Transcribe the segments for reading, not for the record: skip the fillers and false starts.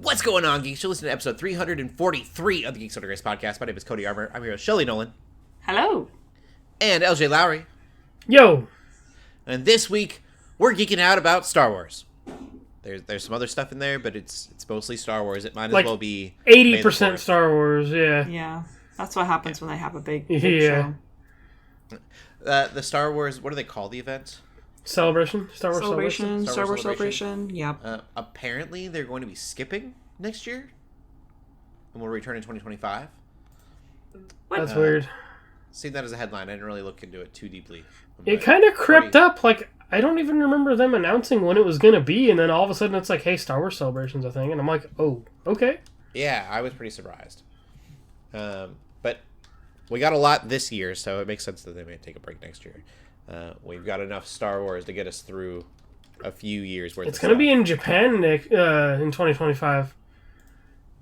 What's going on, Geeks? You're listening to episode 343 of the Geeks Under Grace podcast. My name is Cody Armour. I'm here with Shelley Nollan. Hello. And Lj.Lowery. Yo. And this week, we're geeking out about Star Wars. There's some other stuff in there, but it's mostly Star Wars. It might as well be 80% Star Wars, yeah. Yeah, that's what happens when they have a big Yeah. show. The Star Wars, what do they call the event? Celebration? Star Wars Celebration. Star Wars Celebration. Yep. Apparently, they're going to be skipping next year. And will return in 2025. What? That's weird. Seen that as a headline. I didn't really look into it too deeply. It kind of crept up. Like, I don't even remember them announcing when it was going to be. And then all of a sudden it's like, hey, Star Wars Celebration's a thing. And I'm like, oh, okay. Yeah, I was pretty surprised. But we got a lot this year, so it makes sense that they may take a break next year. We've got enough Star Wars to get us through a few years worth. It's going to be in Japan in 2025.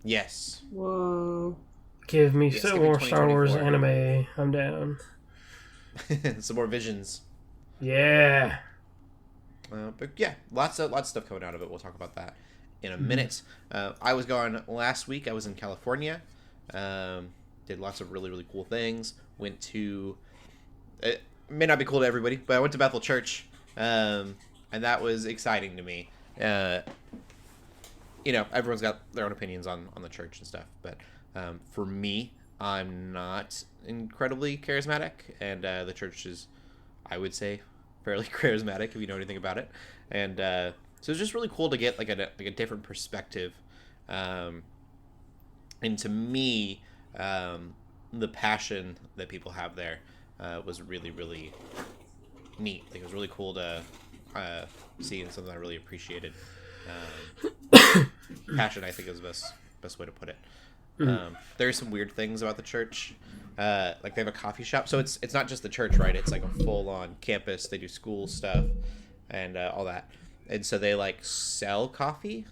Yes. Whoa. Give me some more Star Wars anime. I'm down. Some more Visions. Yeah. But yeah, lots of stuff coming out of it. We'll talk about that in a minute. I was gone last week. I was in California. Did lots of really, really cool things. Went to... It may not be cool to everybody, but I went to Bethel Church. And that was exciting to me. Everyone's got their own opinions on the church and stuff. But for me, I'm not incredibly charismatic. And the church is, I would say, fairly charismatic if you know anything about it. And so it's just really cool to get like a different perspective. And to me, the passion that people have there was really, really neat. Like, it was really cool to see, and something I really appreciated. Passion, I think, is the best way to put it. There's some weird things about the church. Like, they have a coffee shop, so it's not just the church, right? It's like a full-on campus. They do school stuff and all that, and so they like sell coffee.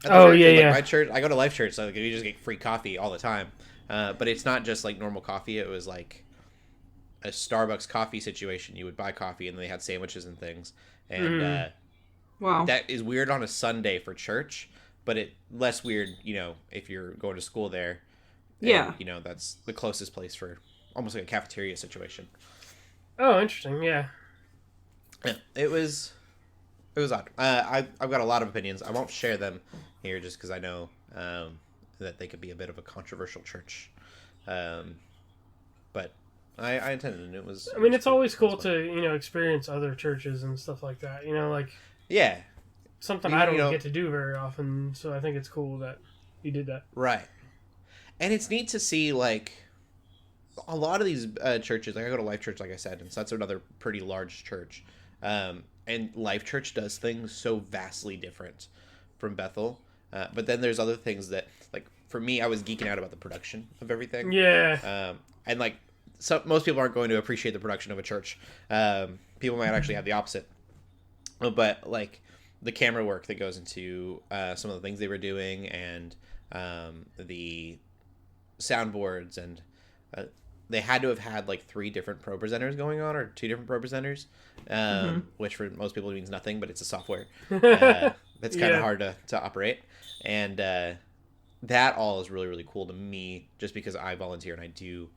Oh, church. yeah, Like, yeah. my church, I go to Life Church, so like, you just get free coffee all the time. But it's not just like normal coffee. It was like a Starbucks coffee situation. You would buy coffee, and then they had sandwiches and things. And Wow. that is weird on a Sunday for church, but it less weird, if you're going to school there. And, Yeah. that's the closest place for almost like a cafeteria situation. Oh, interesting, yeah. Yeah, it was odd. I've got a lot of opinions. I won't share them here just because I know that they could be a bit of a controversial church. But I attended, and it was... I mean, it's always cool to, experience other churches and stuff like that. Yeah. Something I don't get to do very often, so I think it's cool that you did that. Right. And it's neat to see, like, a lot of these churches, like I go to Life Church, like I said, and so that's another pretty large church. And Life Church does things so vastly different from Bethel. But then there's other things that, like, for me, I was geeking out about the production of everything. Yeah. And, like, most people aren't going to appreciate the production of a church. People might actually have the opposite. But, like, the camera work that goes into some of the things they were doing, and the soundboards, and they had to have had like 3 different pro presenters going on, or 2 different pro presenters, which for most people means nothing, but it's a software that's kind of hard to operate. And that all is really, really cool to me, just because I volunteer and I do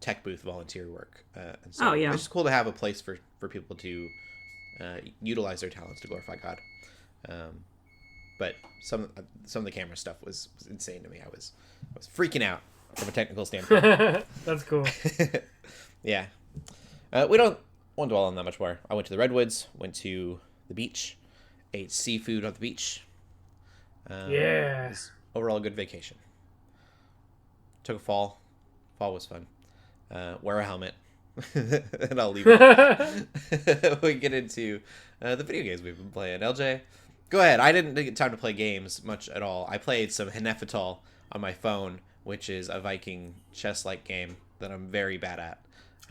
tech booth volunteer work. And so it's just cool to have a place for people to utilize their talents to glorify God. But some of the camera stuff was insane to me. I was freaking out from a technical standpoint. That's cool. Yeah. We don't want to dwell on that much more. I went to the Redwoods, went to the beach, ate seafood on the beach. Yeah. It was overall a good vacation. Took a fall. Fall was fun. Wear a helmet. And I'll leave it. We get into the video games we've been playing. LJ, go ahead. I didn't get time to play games much at all. I played some Henefetal on my phone, which is a Viking chess-like game that I'm very bad at.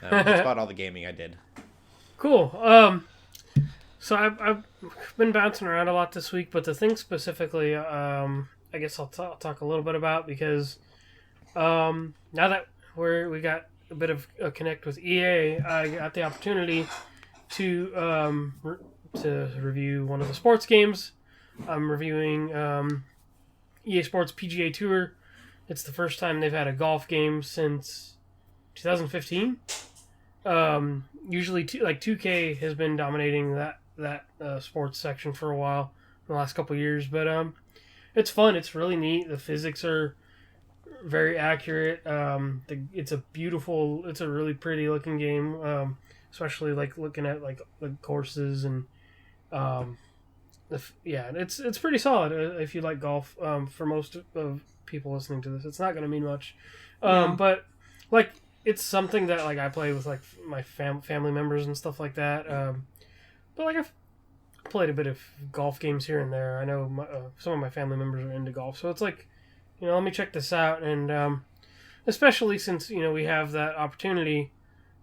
That's about all the gaming I did. Cool. So I've been bouncing around a lot this week, but the thing specifically, I guess I'll talk a little bit about, because now that we got a bit of a connect with EA, I got the opportunity to review one of the sports games I'm reviewing EA Sports PGA Tour. It's the first time they've had a golf game since 2015. Usually, 2K has been dominating that sports section for a while in the last couple of years, but it's fun. It's really neat. The physics are very accurate. It's a really pretty looking game, especially like looking at like the courses and it's pretty solid if you like golf. For most of people listening to this, it's not going to mean much, but like it's something that like I play with like my family members and stuff like that. But like I've played a bit of golf games here and there. I know some of my family members are into golf, so it's like, let me check this out. And especially since we have that opportunity,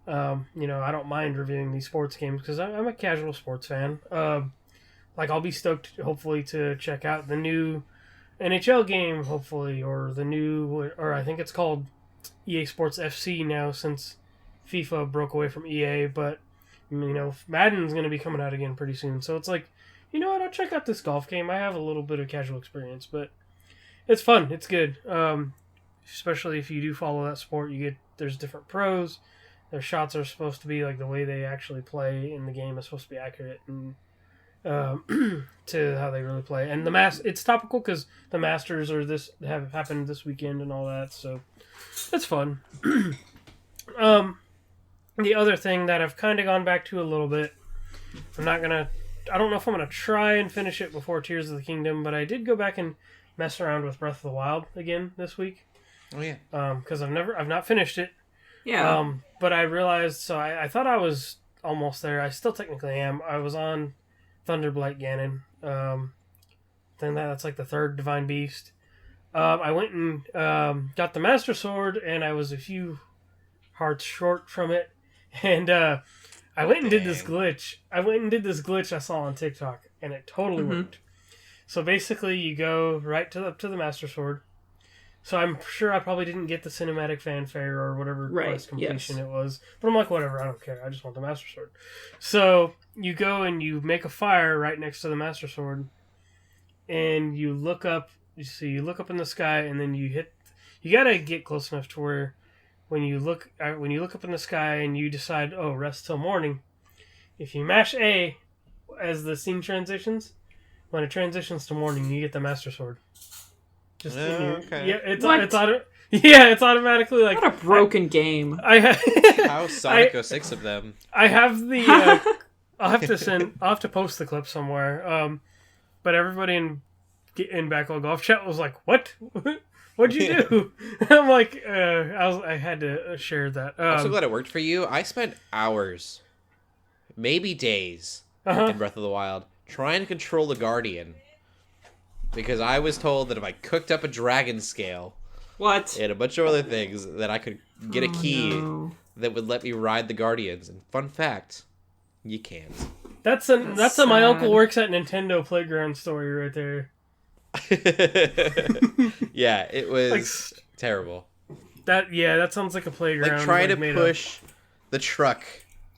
I don't mind reviewing these sports games because I'm a casual sports fan. Like I'll be stoked hopefully to check out the new NHL game, hopefully, or I think it's called EA Sports FC now since FIFA broke away from EA, but Madden's going to be coming out again pretty soon. So it's like, what, I'll check out this golf game. I have a little bit of casual experience, but it's fun. It's good. Especially if you do follow that sport, there's different pros. Their shots are supposed to be like the way they actually play in the game is supposed to be accurate and to how they really play. And it's topical because the Masters have happened this weekend and all that, so it's fun. The other thing that I've kind of gone back to a little bit, I don't know if I'm gonna try and finish it before Tears of the Kingdom, but I did go back and mess around with Breath of the Wild again this week. Oh yeah. Because I've not finished it. Yeah. But I realized, so I thought I was almost there. I still technically am. I was on Thunderblight Ganon. Then that's like the third Divine Beast. I went and got the Master Sword, and I was a few hearts short from it. And I went and did this glitch. I saw on TikTok, and it totally worked. So basically, you go right up to the Master Sword. So I'm sure I probably didn't get the cinematic fanfare or whatever quest completion it was. But I'm like, whatever, I don't care. I just want the Master Sword. So you go and you make a fire right next to the Master Sword. And you look up. You look up in the sky, and then you gotta get close enough to where when you look up in the sky and you decide, rest till morning. If you mash A as the scene transitions, when it transitions to morning, you get the Master Sword. Just okay. Yeah, it's automatically like what a broken game. How Sonic 06 of them. I have the. I'll have to post the clip somewhere. But everybody in Backlog Golf Chat was like, "What? What'd you do?" I'm like, I had to share that. I'm so glad it worked for you. I spent hours, maybe days, in Breath of the Wild trying to control the Guardian. Because I was told that if I cooked up a dragon scale, and a bunch of other things, that I could get a key that would let me ride the Guardians. And fun fact, you can't. That's a my uncle works at Nintendo Playground story right there. Yeah, it was terrible. That sounds like a playground. Like trying to push the truck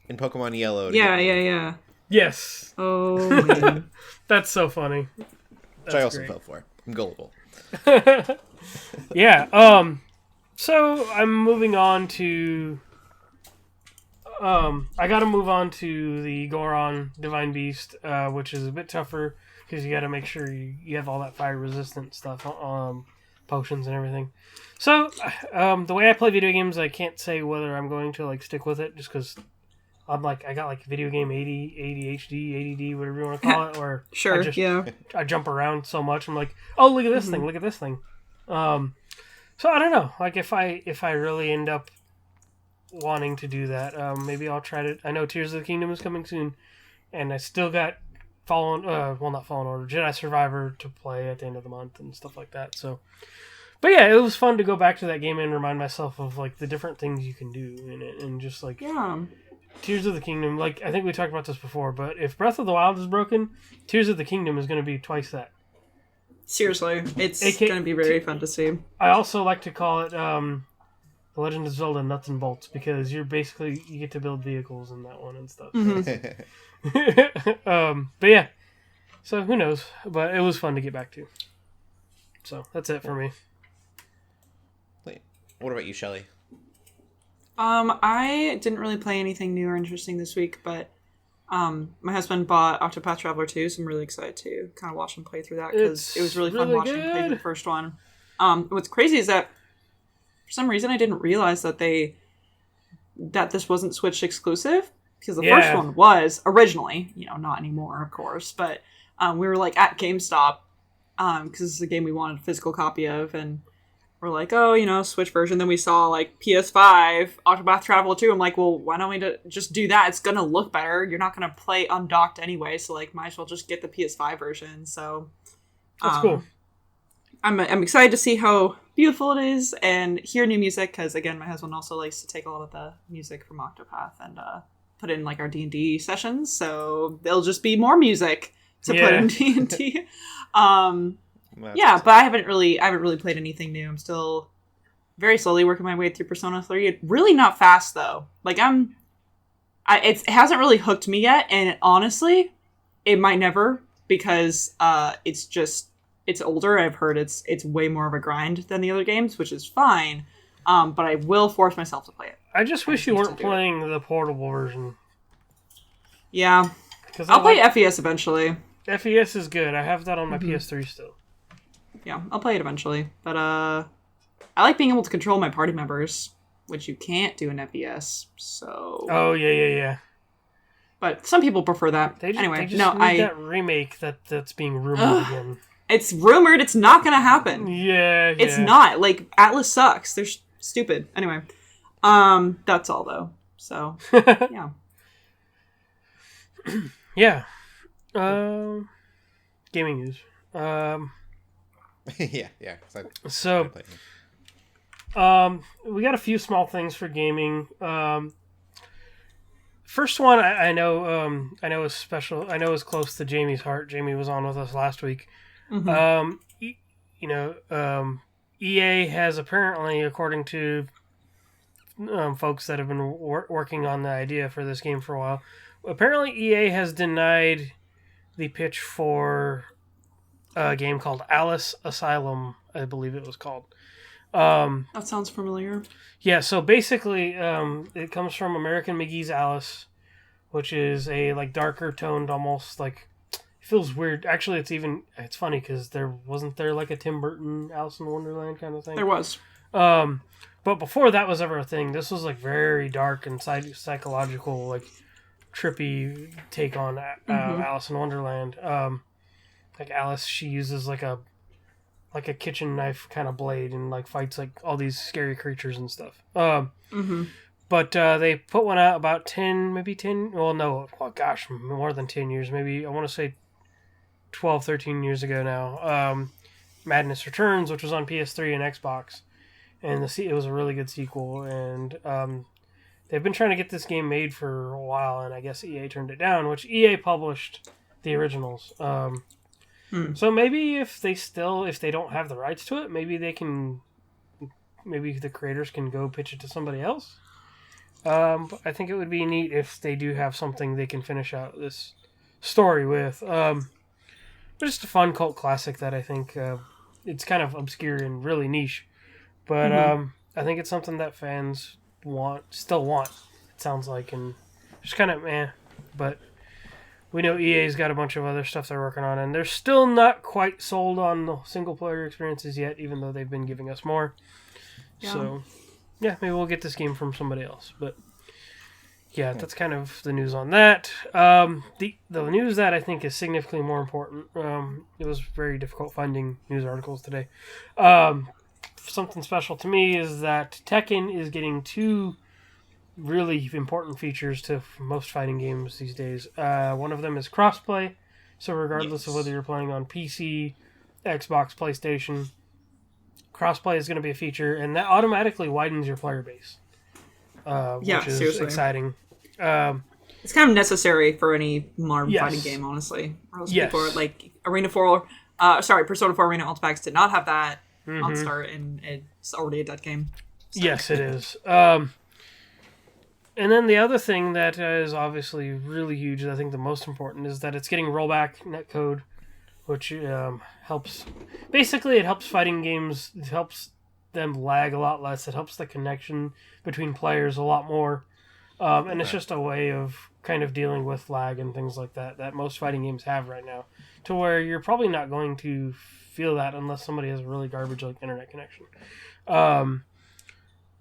in Pokemon Yellow. Yeah. Yes. Oh man, that's so funny. Which I also fell for. I'm gullible. Yeah. So I'm moving on to. I got to move on to the Goron Divine Beast, which is a bit tougher because you got to make sure you have all that fire resistant stuff, potions and everything. So the way I play video games, I can't say whether I'm going to stick with it, just because I'm I got video game ADHD, ADD, whatever you want to call it, or sure, I jump around so much. I'm like, oh, look at this thing, look at this thing. So I don't know, if I really end up wanting to do that, maybe I'll try to. I know Tears of the Kingdom is coming soon, and I still got not Fallen Order, Jedi Survivor to play at the end of the month and stuff like that. So, but yeah, it was fun to go back to that game and remind myself of the different things you can do in it, and just Tears of the Kingdom, I think we talked about this before, but if Breath of the Wild is broken, Tears of the Kingdom is going to be twice that. Seriously, it's going to be very fun to see. I also like to call it The Legend of Zelda Nuts and Bolts, because you get to build vehicles in that one and stuff. Mm-hmm. But yeah, So who knows? But it was fun to get back to. So that's it for me. Wait, what about you, Shelley? I didn't really play anything new or interesting this week, but my husband bought Octopath Traveler 2, so I'm really excited to kind of watch him play through that because it was really fun watching him play through the first one. What's crazy is that for some reason I didn't realize that this wasn't Switch exclusive, because the first one was originally, not anymore, of course, but we were like at GameStop because this is a game we wanted a physical copy of, and we're like, oh, Switch version. Then we saw like PS5 Octopath Traveler 2. I'm like, well, why don't we just do that? It's gonna look better. You're not gonna play undocked anyway, so like, might as well just get the PS5 version. So that's cool. I'm excited to see how beautiful it is and hear new music, because again, my husband also likes to take a lot of the music from Octopath and put it in like our D&D sessions. So there'll just be more music to put in D&D. But I haven't really played anything new. I'm still very slowly working my way through Persona 3. Really not fast though. Like it hasn't really hooked me yet, and honestly, it might never, because it's older. I've heard it's way more of a grind than the other games, which is fine. But I will force myself to play it. I just wish you weren't playing the portable version. Yeah, I'll play FES eventually. FES is good. I have that on my PS3 still. Yeah, I'll play it eventually. But I like being able to control my party members, which you can't do in FES. So. Oh yeah. But some people prefer that. They just need that remake that's being rumored again. It's rumored. It's not going to happen. Yeah. It's not. Like, Atlas sucks. They're stupid. Anyway. That's all, though. So, yeah. Yeah. Gaming news. Yeah. So, we got a few small things for gaming. First one, I know is special. I know is close to Jamie's heart. Jamie was on with us last week. Mm-hmm. EA has apparently, according to folks that have been working on the idea for this game for a while, apparently EA has denied the pitch for a game called Alice Asylum, I believe it was called. That sounds familiar. Yeah, so basically, it comes from American McGee's Alice, which is a like darker toned, almost like, it feels weird. Actually, it's funny because wasn't there like a Tim Burton Alice in Wonderland kind of thing? There was. But before that was ever a thing, this was like very dark and psychological, like trippy take on Alice in Wonderland. Like Alice, she uses like a kitchen knife kind of blade and like fights like all these scary creatures and stuff. But they put one out about more than 10 years. Maybe I want to say 12, 13 years ago now. Madness Returns, which was on PS3 and Xbox. And it was a really good sequel. And they've been trying to get this game made for a while, and I guess EA turned it down, which EA published the originals. So maybe if they don't have the rights to it, maybe the creators can go pitch it to somebody else. But I think it would be neat if they do have something they can finish out this story with. But just a fun cult classic that I think it's kind of obscure and really niche. But I think it's something that fans still want, it sounds like, and just kind of but we know EA's got a bunch of other stuff they're working on, and they're still not quite sold on the single-player experiences yet, even though they've been giving us more. Yeah. So, yeah, maybe we'll get this game from somebody else. But, yeah, that's kind of the news on that. The news that I think is significantly more important, it was very difficult finding news articles today. Something special to me is that Tekken is getting 2 really important features to most fighting games these days. One of them is crossplay, so regardless of whether you're playing on PC, Xbox, PlayStation, crossplay is going to be a feature, and that automatically widens your player base, which is seriously exciting. It's kind of necessary for any modern fighting game, honestly. People are like Persona 4 Arena Ultimate did not have that on start, and it's already a dead game. So. Yes, it is. And then the other thing that is obviously really huge, I think the most important, is that it's getting rollback netcode which helps. Basically, it helps fighting games. It helps them lag a lot less. It helps the connection between players a lot more. And it's just a way of kind of dealing with lag and things like that most fighting games have right now, to where you're probably not going to feel that unless somebody has a really garbage like internet connection.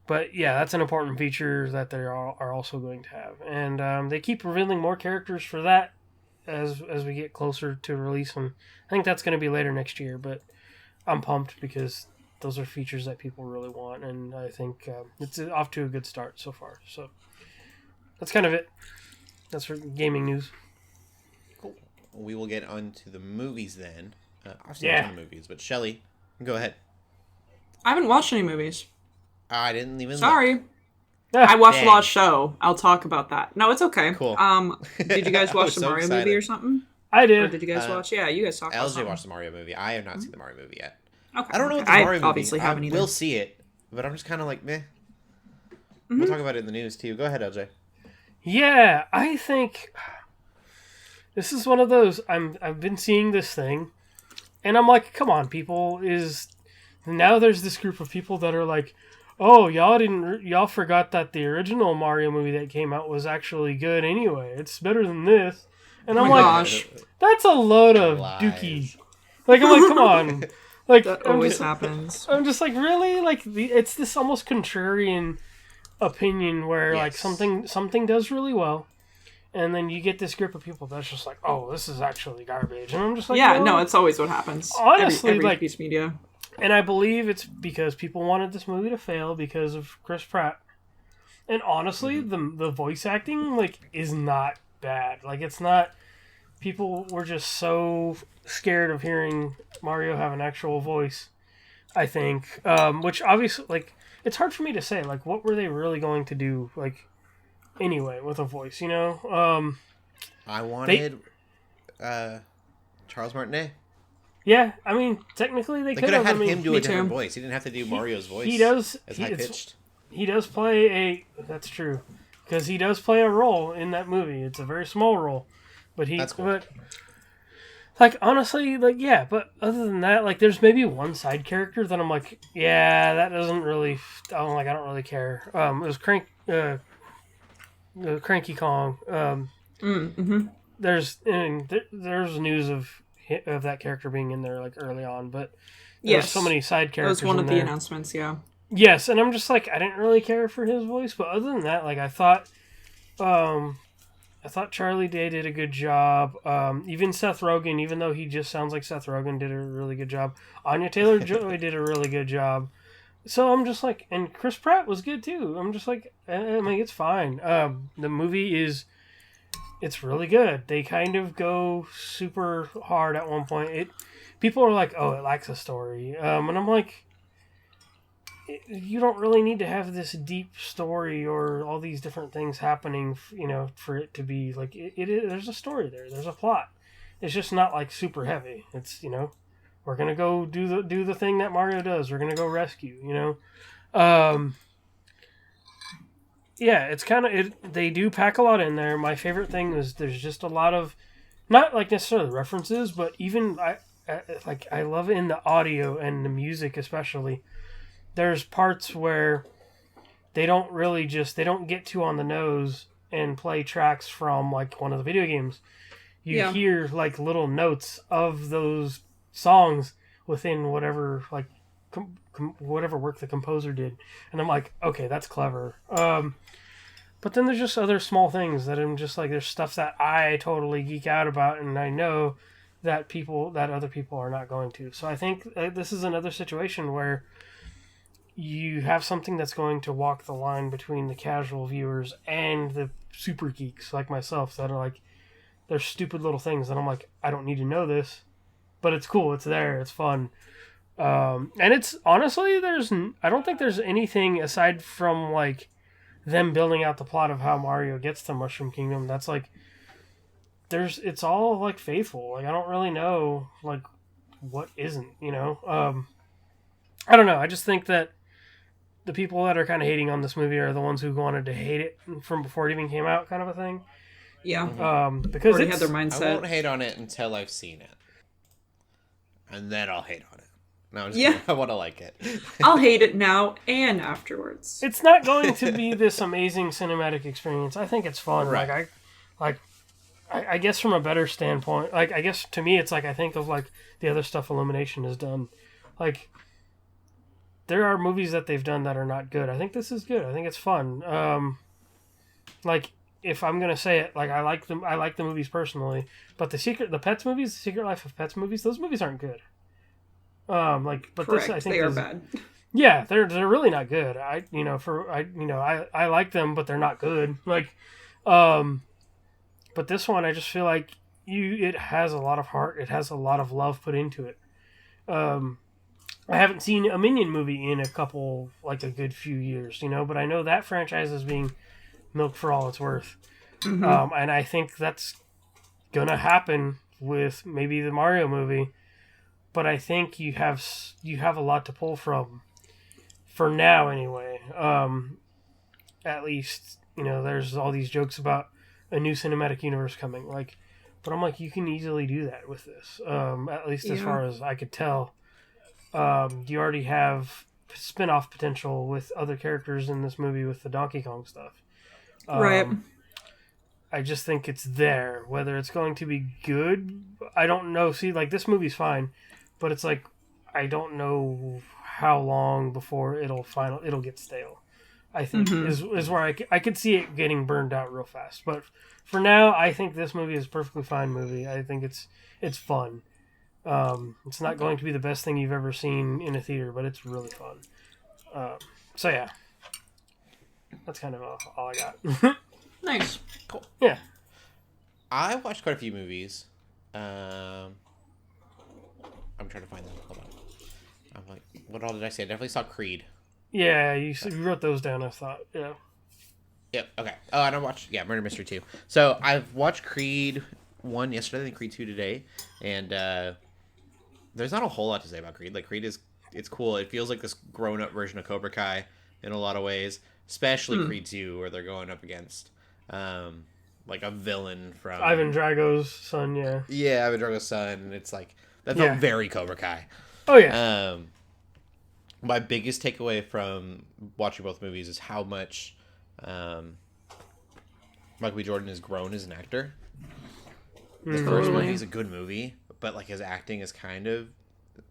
But yeah, that's an important feature that they are also going to have, and they keep revealing more characters for that as we get closer to release. And I think that's going to be later next year, but I'm pumped because those are features that people really want, and I think it's off to a good start so far. So that's kind of it. That's for gaming news. Cool. We will get on to the movies then. I've seen a ton of movies, but Shelley, go ahead. I haven't watched any movies. I didn't even Sorry. look. I watched a lot of show. I'll talk about that. No, it's okay. Cool. Did you guys watch the Mario movie or something? I did. Or did you guys watch? Yeah, you guys talked about LJ watched the Mario movie. I have not seen the Mario movie yet. Okay. I don't know what the Mario movie. Obviously haven't either. We'll see it, but I'm just kind of like meh. We'll talk about it in the news too. Go ahead, LJ. Yeah, I think this is one of those. I've been seeing this thing, and I'm like, come on, people! Now there's this group of people that are like, oh, y'all forgot that the original Mario movie that came out was actually good anyway. It's better than this, and I'm like, gosh, that's a load of dookie. Like, I'm like, come on, like that always happens. I'm just like, really, like it's this almost contrarian opinion where like something does really well, and then you get this group of people that's just like, oh, this is actually garbage, and I'm just like, no, it's always what happens. Honestly, every like piece of media, and I believe it's because people wanted this movie to fail because of Chris Pratt, and honestly, the voice acting like is not bad. Like, it's not. People were just so scared of hearing Mario have an actual voice, I think, which obviously, like, it's hard for me to say, like, what were they really going to do, like, anyway, with a voice, you know? I wanted Charles Martinet. Yeah, I mean, technically they could have had him do a different voice. He didn't have to do Mario's voice. He does. As high-pitched. He does play a... That's true. Because he does play a role in that movie. It's a very small role. But That's cool. But, like, honestly, like, yeah, but other than that, like, there's maybe one side character that I'm like, yeah, that doesn't really... I don't really care. It was Cranky Kong. There's news of that character being in there like early on, but there's so many side characters. That was one of the there. announcements, yeah. Yes, and I'm just like, I didn't really care for his voice, but other than that, like, I thought Charlie Day did a good job. Even Seth Rogen, even though he just sounds like Seth Rogen, did a really good job. Anya Taylor-Joy did a really good job. So I'm just like, and Chris Pratt was good too. I'm just like, I mean, it's fine. The movie it's really good. They kind of go super hard at one point. People are like, oh, it lacks a story. And I'm like, you don't really need to have this deep story or all these different things happening, you know, for it to be like, there's a story there. There's a plot. It's just not like super heavy. It's, you know, we're going to go do the thing that Mario does. We're going to go rescue, you know? Yeah, it's kind of... They do pack a lot in there. My favorite thing is there's just a lot of... Not like necessarily references, but even... I love in the audio and the music especially. There's parts where they don't really just... They don't get too on the nose and play tracks from like one of the video games. You hear like little notes of those songs within whatever like... whatever work the composer did, and I'm like, okay, that's clever. But then there's just other small things that I'm just like, there's stuff that I totally geek out about, and I know that other people are not going to. So I think this is another situation where you have something that's going to walk the line between the casual viewers and the super geeks like myself that are like, there's stupid little things that I'm like, I don't need to know this, but it's cool, it's there, it's fun. And it's honestly, I don't think there's anything aside from like them building out the plot of how Mario gets to Mushroom Kingdom that's like, it's all like faithful. Like, I don't really know like what isn't, you know? I don't know. I just think that the people that are kind of hating on this movie are the ones who wanted to hate it from before it even came out, kind of a thing. Yeah. Because already had their mindset. I won't hate on it until I've seen it. and then I'll hate on it. No, I'm just Yeah. kidding. I want to like it. I'll hate it now and afterwards. It's not going to be this amazing cinematic experience. I think it's fun. Right. I guess from a better standpoint, like I guess to me, it's like I think of like the other stuff Illumination has done. Like there are movies that they've done that are not good. I think this is good. I think it's fun. Like if I'm gonna say it, like I like them. I like the movies personally, but the Pets movies, the Secret Life of Pets movies, those movies aren't good. But Correct. this I think they are is, bad. yeah, they're really not good. I like them, but they're not good. Like, but this one I just feel like it has a lot of heart. It has a lot of love put into it. I haven't seen a Minion movie in a good few years, but I know that franchise is being milked for all it's worth. Mm-hmm. And I think that's gonna happen with maybe the Mario movie. But I think you have a lot to pull from, for now anyway. At least there's all these jokes about a new cinematic universe coming. But I'm like, you can easily do that with this. At least as far as I could tell, you already have spin-off potential with other characters in this movie with the Donkey Kong stuff. Right. I just think it's there. Whether it's going to be good, I don't know. See, this movie's fine. But it's like, I don't know how long before it'll get stale. I think is where I could see it getting burned out real fast. But for now, I think this movie is a perfectly fine movie. I think it's fun. It's not going to be the best thing you've ever seen in a theater, but it's really fun. So yeah, that's kind of all I got. Nice. Cool. Yeah. I watched quite a few movies. I'm trying to find them. Hold on. I'm like, what all did I say? I definitely saw Creed. Yeah, you wrote those down, I thought. Yeah. Yep, okay. Oh, and I watched, Murder Mystery 2. So, I've watched Creed 1 yesterday, and Creed 2 today, and there's not a whole lot to say about Creed. Creed it's cool. It feels like this grown-up version of Cobra Kai in a lot of ways, especially Creed 2, where they're going up against, a villain from... Ivan Drago's son, yeah. Yeah, Ivan Drago's son, and it's that felt very Cobra Kai. Oh, yeah. My biggest takeaway from watching both movies is how much Michael B. Jordan has grown as an actor. The first movie is a good movie, but his acting is kind of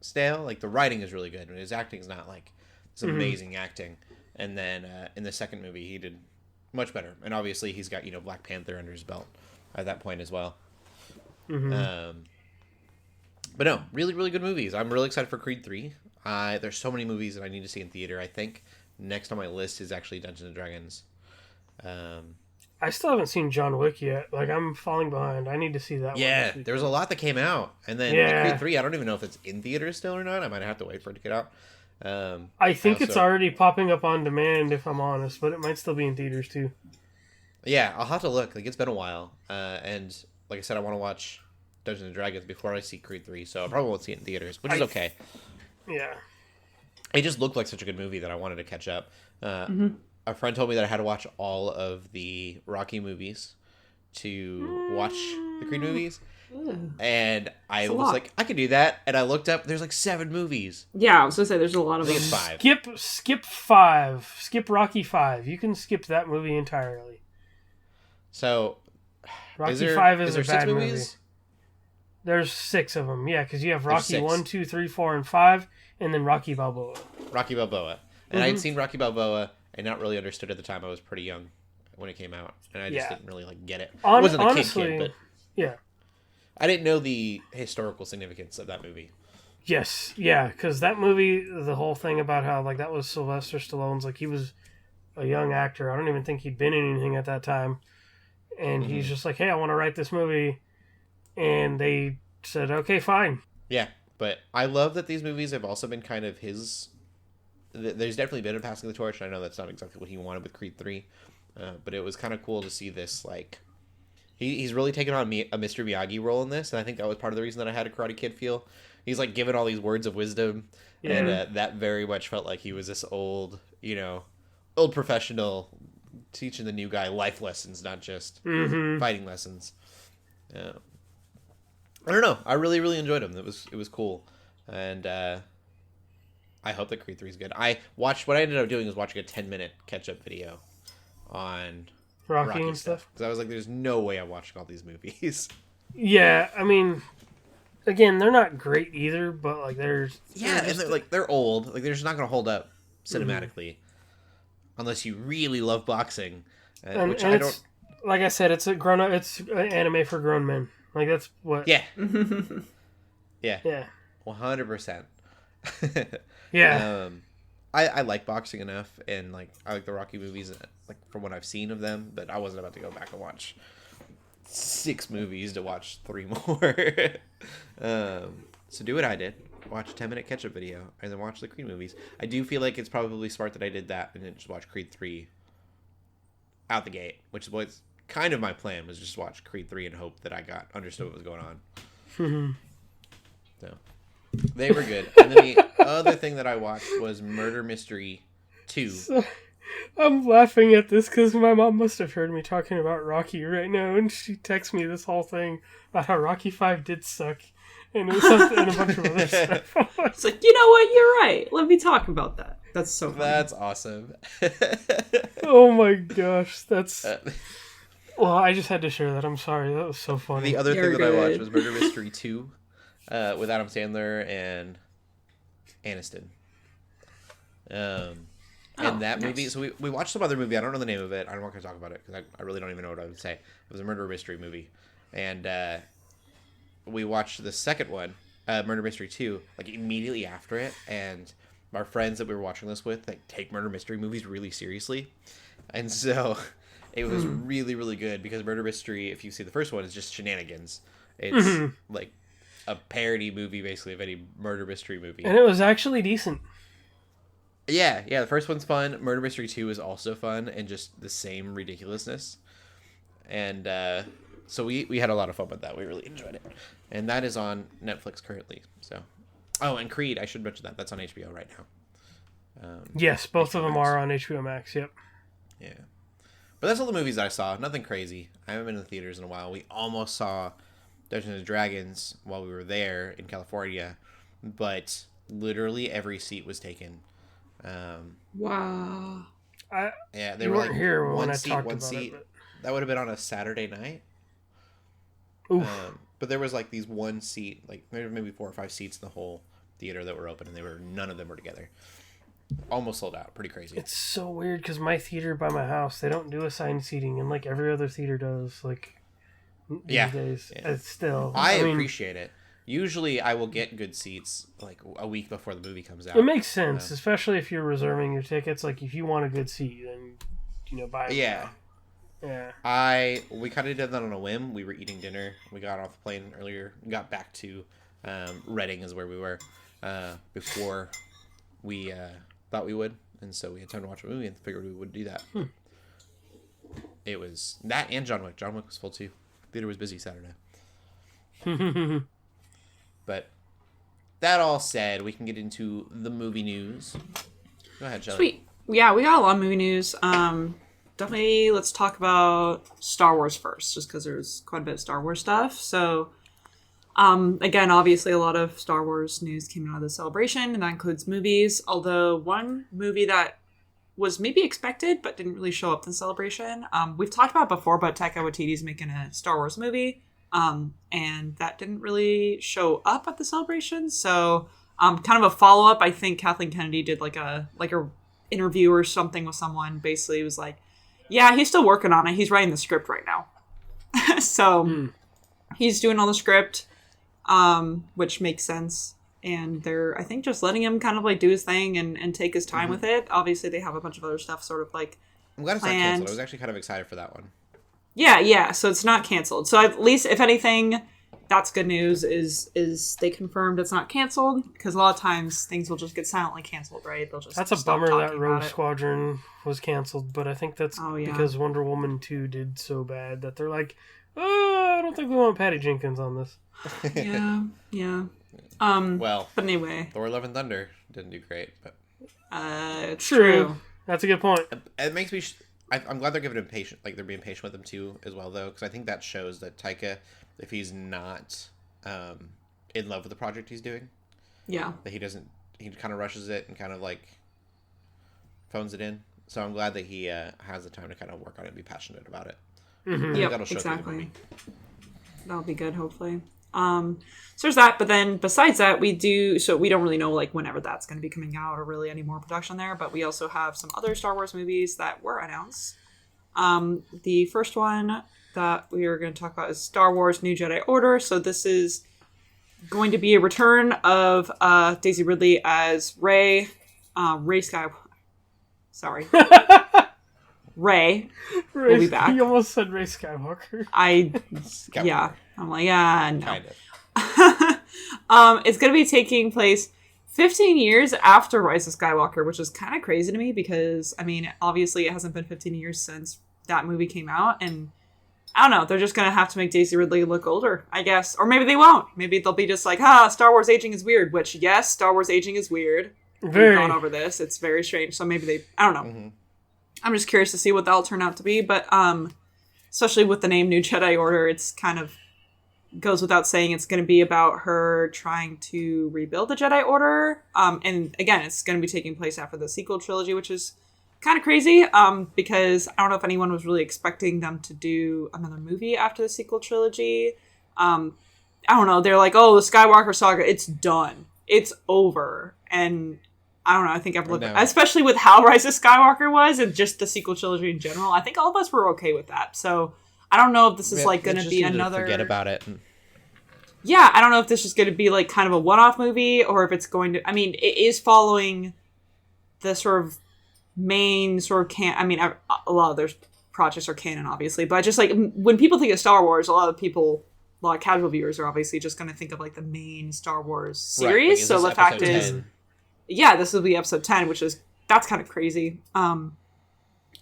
stale. The writing is really good, but his acting is not this amazing acting. And then in the second movie, he did much better. And obviously, he's got Black Panther under his belt at that point as well. But no, really, really good movies. I'm really excited for Creed 3. There's so many movies that I need to see in theater. I think next on my list is actually Dungeons and Dragons. I still haven't seen John Wick yet. I'm falling behind. I need to see that one. Yeah, there was a lot that came out. And then Creed 3, I don't even know if it's in theaters still or not. I might have to wait for it to get out. I think it's already popping up on demand, if I'm honest, but it might still be in theaters too. Yeah, I'll have to look. It's been a while. And like I said, I want to watch Dungeons and Dragons before I see Creed 3, so I probably won't see it in theaters, which is okay. Yeah. It just looked like such a good movie that I wanted to catch up. A friend told me that I had to watch all of the Rocky movies to watch the Creed movies. And I was like, I can do that. And I looked up, there's 7 movies. Yeah, I was going to say, there's a lot of them. I think it's 5. Skip 5. Skip Rocky 5. You can skip that movie entirely. So, Rocky 5 is there a bad 6 movies? movie. There's 6 of them, yeah, because you have Rocky 6. 1, 2, 3, 4, and 5, and then Rocky Balboa. Rocky Balboa. And I had seen Rocky Balboa and not really understood at the time. I was pretty young when it came out, and I just didn't really get it. I wasn't a kid, but yeah, I didn't know the historical significance of that movie. Yes, yeah, because that movie, the whole thing about how that was Sylvester Stallone's, he was a young actor. I don't even think he'd been in anything at that time, and he's just like, hey, I want to write this movie. And they said, okay, fine. Yeah, but I love that these movies have also been kind of his... There's definitely been a passing the torch, and I know that's not exactly what he wanted with Creed 3, but it was kind of cool to see this, He's really taken on a Mr. Miyagi role in this, and I think that was part of the reason that I had a Karate Kid feel. He's, given all these words of wisdom, and that very much felt like he was this old professional teaching the new guy life lessons, not just fighting lessons. I don't know. I really, really enjoyed him. It was cool. and I hope that Creed 3 is good. What I ended up doing was watching a 10-minute catch-up video on Rocky and stuff. Because I was like, there's no way I'm watching all these movies. Yeah, I mean, again, they're not great either, but like they're old. Like they're just not going to hold up cinematically unless you really love boxing, which I don't. Like I said, it's it's an anime for grown men. Like that's what. Yeah. Yeah. 100%. Yeah. I like boxing enough, and like I like the Rocky movies, like from what I've seen of them, but I wasn't about to go back and watch 6 movies to watch 3 more. So do what I did: watch a 10-minute catch-up video, and then watch the Creed movies. I do feel like it's probably smart that I did that and then just watch Creed 3 out the gate, which is what's kind of my plan, was just watch Creed 3 and hope that I understood what was going on. So they were good. And then the other thing that I watched was Murder Mystery 2. So, I'm laughing at this because my mom must have heard me talking about Rocky right now, and she texts me this whole thing about how Rocky 5 did suck, and it was something and a bunch of other stuff. It's like, you know what? You're right. Let me talk about that. That's so funny. That's awesome. Oh my gosh, that's... Well, I just had to share that. I'm sorry. That was so funny. The other thing that I watched was Murder Mystery 2 with Adam Sandler and Aniston. And that movie... So we watched some other movie. I don't know the name of it. I don't want to talk about it because I really don't even know what I would say. It was a murder mystery movie. And we watched the second one, Murder Mystery 2, like immediately after it. And our friends that we were watching this with take murder mystery movies really seriously. And so... It was really, really good because Murder Mystery, if you see the first one, is just shenanigans. It's like a parody movie, basically, of any murder mystery movie. And it was actually decent. Yeah, the first one's fun. Murder Mystery 2 is also fun and just the same ridiculousness. And so we had a lot of fun with that. We really enjoyed it. And that is on Netflix currently. So, and Creed, I should mention that. That's on HBO right now. Yes, both of them are on HBO Max, yep. Yeah. But that's all the movies that I saw. Nothing crazy. I haven't been to the theaters in a while. We almost saw Dungeons and Dragons while we were there in California, but literally every seat was taken. Wow. They were like here one when seat, I talked one about seat. it. That would have been on a Saturday night. Oof. But there was like these one seat, like there were maybe 4 or 5 seats in the whole theater that were open, and none of them were together. Almost sold out. Pretty crazy. It's so weird because my theater by my house, they don't do assigned seating, and like every other theater does. Like these days, it's still. I appreciate it. Usually, I will get good seats like a week before the movie comes out. It makes sense, especially if you're reserving your tickets. Like if you want a good seat, then buy it. Yeah. Yeah. We kind of did that on a whim. We were eating dinner. We got off the plane earlier. Got back to Reading is where we were before we thought we would, and so we had time to watch a movie and figured we would do that. It was that and John Wick. John Wick was full too. Theater was busy Saturday. But that all said, we can get into the movie news. Go ahead, Shelley. Sweet. Yeah, we got a lot of movie news. Definitely let's talk about Star Wars first, just because there's quite a bit of Star Wars stuff. So again, obviously a lot of Star Wars news came out of the celebration, and that includes movies. Although one movie that was maybe expected but didn't really show up in the celebration, we've talked about it before, but Taika Waititi's making a Star Wars movie, and that didn't really show up at the celebration. So kind of a follow up. I think Kathleen Kennedy did like a interview or something with someone. Basically, it was like, yeah, he's still working on it. He's writing the script right now, so he's doing all the script. Which makes sense. And they're, I think, just letting him kind of like do his thing and take his time with it. Obviously, they have a bunch of other stuff sort of like I'm glad it's not canceled. I was actually kind of excited for that one. Yeah. So it's not canceled. So at least, if anything, that's good news. Is they confirmed it's not canceled, because a lot of times things will just get silently canceled, right? They'll just that's a bummer that Rogue Squadron was canceled, but I think that's because Wonder Woman 2 did so bad that they're like, I don't think we want Patty Jenkins on this. Yeah. Well, but anyway, Thor: Love and Thunder didn't do great, but true. That's a good point. It makes me. I'm glad they're giving him patient, like they're being patient with him too, as well, though, because I think that shows that Taika, if he's not in love with the project he's doing, Yeah. That he kind of rushes it and kind of like phones it in. So I'm glad that he has the time to kind of work on it and be passionate about it. Mm-hmm. Yeah, exactly. That'll be good, hopefully. So there's that, but then besides that, we don't really know like whenever that's going to be coming out or really any more production there, but we also have some other Star Wars movies that were announced. The first one that we are going to talk about is Star Wars New Jedi Order. So this is going to be a return of Daisy Ridley as Rey Skywalker. Sorry. Rey will be back. You almost said Rey Skywalker. Yeah. I'm like, yeah, no. Kind of. It's going to be taking place 15 years after Rise of Skywalker, which is kind of crazy to me because, I mean, obviously it hasn't been 15 years since that movie came out, and I don't know, they're just going to have to make Daisy Ridley look older, I guess. Or maybe they won't. Maybe they'll be just like, Star Wars aging is weird, which, yes, Star Wars aging is weird. Very. We've gone over this. It's very strange. So maybe I don't know. Mm-hmm. I'm just curious to see what that'll turn out to be, but especially with the name New Jedi Order, it's kind of goes without saying it's going to be about her trying to rebuild the Jedi Order. And again, it's going to be taking place after the sequel trilogy, which is kind of crazy because I don't know if anyone was really expecting them to do another movie after the sequel trilogy. I don't know. They're like, oh, the Skywalker saga, it's done. It's over. And I don't know. I think especially with how Rise of Skywalker was and just the sequel trilogy in general, I think all of us were okay with that. So I don't know if this is like going to be another. Forget about it. Yeah, I don't know if this is going to be like kind of a one-off movie or if it's going to. I mean, it is following the sort of main sort of I mean, a lot of their projects are canon, obviously, but just like when people think of Star Wars, a lot of casual viewers are obviously just going to think of like the main Star Wars series. Right, like, so the fact is. Yeah, this will be episode 10, that's kind of crazy. I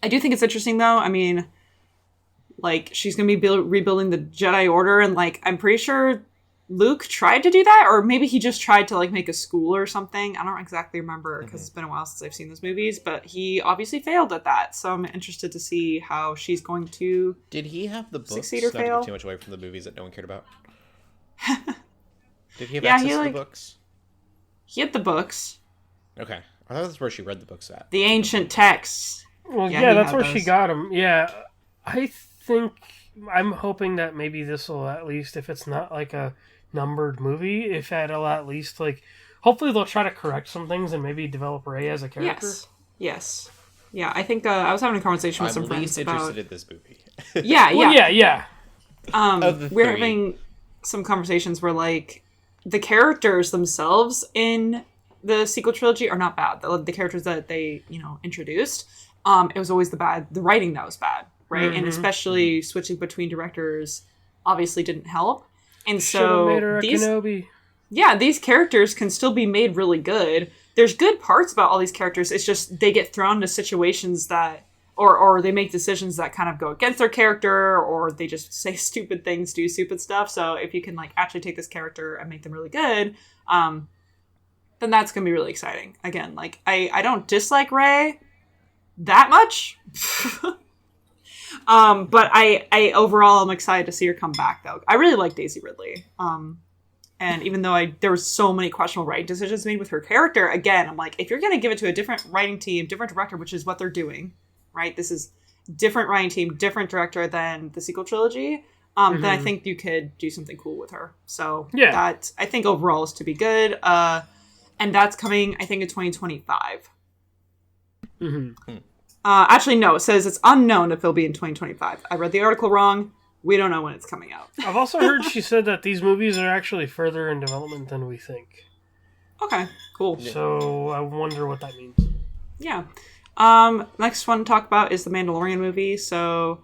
do think it's interesting, though. I mean, like, she's going to be rebuilding the Jedi Order, and, like, I'm pretty sure Luke tried to do that, or maybe he just tried to, like, make a school or something. I don't exactly remember, because it's been a while since I've seen those movies, but he obviously failed at that, so I'm interested to see how she's going to Did he have the books? Succeed or fail? Not to get too much away from the movies that no one cared about. Did he have access to the books? He had the books. Okay. I thought that's where she read the books at. The ancient texts. Well, yeah that's where she got them. Yeah. I'm hoping that maybe this will at least, if it's not like a numbered movie, if it'll at least, like, hopefully they'll try to correct some things and maybe develop Rey as a character. Yes. Yeah, I think I was having a conversation with some friends about... I'm least interested in this movie. Yeah. Well, yeah. We're having some conversations where, like, the characters themselves in the sequel trilogy are not bad. The characters that they, introduced, it was always the writing that was bad, right? Mm-hmm. And especially switching between directors obviously didn't help. And so made her a Kenobi. Yeah, these characters can still be made really good. There's good parts about all these characters. It's just they get thrown into situations that, or they make decisions that kind of go against their character, or they just say stupid things, do stupid stuff. So if you can like actually take this character and make them really good, then that's going to be really exciting. Again, like, I don't dislike Rey that much. But I overall am excited to see her come back, though. I really like Daisy Ridley. And even though there was so many questionable writing decisions made with her character, again, I'm like, if you're going to give it to a different writing team, different director, which is what they're doing, right? This is different writing team, different director than the sequel trilogy. Then I think you could do something cool with her. So that, I think overall is to be good. And that's coming, I think, in 2025. Mm-hmm. Actually, no. It says it's unknown if it'll be in 2025. I read the article wrong. We don't know when it's coming out. I've also heard she said that these movies are actually further in development than we think. Okay, cool. So I wonder what that means. Yeah. Next one to talk about is the Mandalorian movie. So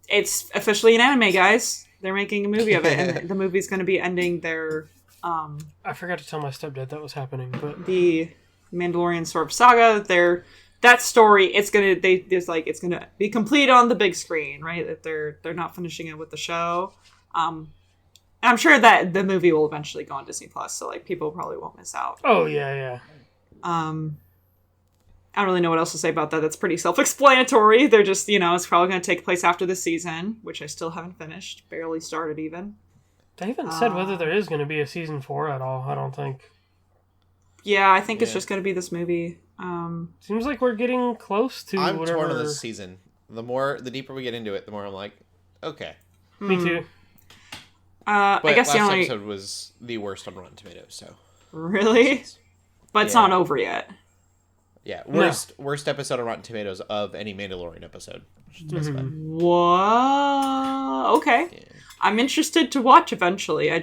it's officially an anime, guys. They're making a movie of it, and the movie's going to be ending their... I forgot to tell my stepdad that was happening, but the Mandalorian sort of saga. That story, it's gonna be complete on the big screen, right? That they're not finishing it with the show. And I'm sure that the movie will eventually go on Disney Plus, so like people probably won't miss out. Oh yeah. I don't really know what else to say about that. That's pretty self-explanatory. They're just, it's probably going to take place after the season, which I still haven't finished, barely started even. They haven't said whether there is going to be a season 4 at all, I don't think. Yeah, I think it's just going to be this movie. Seems like we're getting close to I'm whatever. torn on this season. The deeper we get into it, the more I'm like, okay. Me too. But I guess last the only episode was the worst on Rotten Tomatoes, so. Really, but it's not over yet. Yeah, worst episode on Rotten Tomatoes of any Mandalorian episode. Whoa. Okay. Yeah. I'm interested to watch eventually. I'll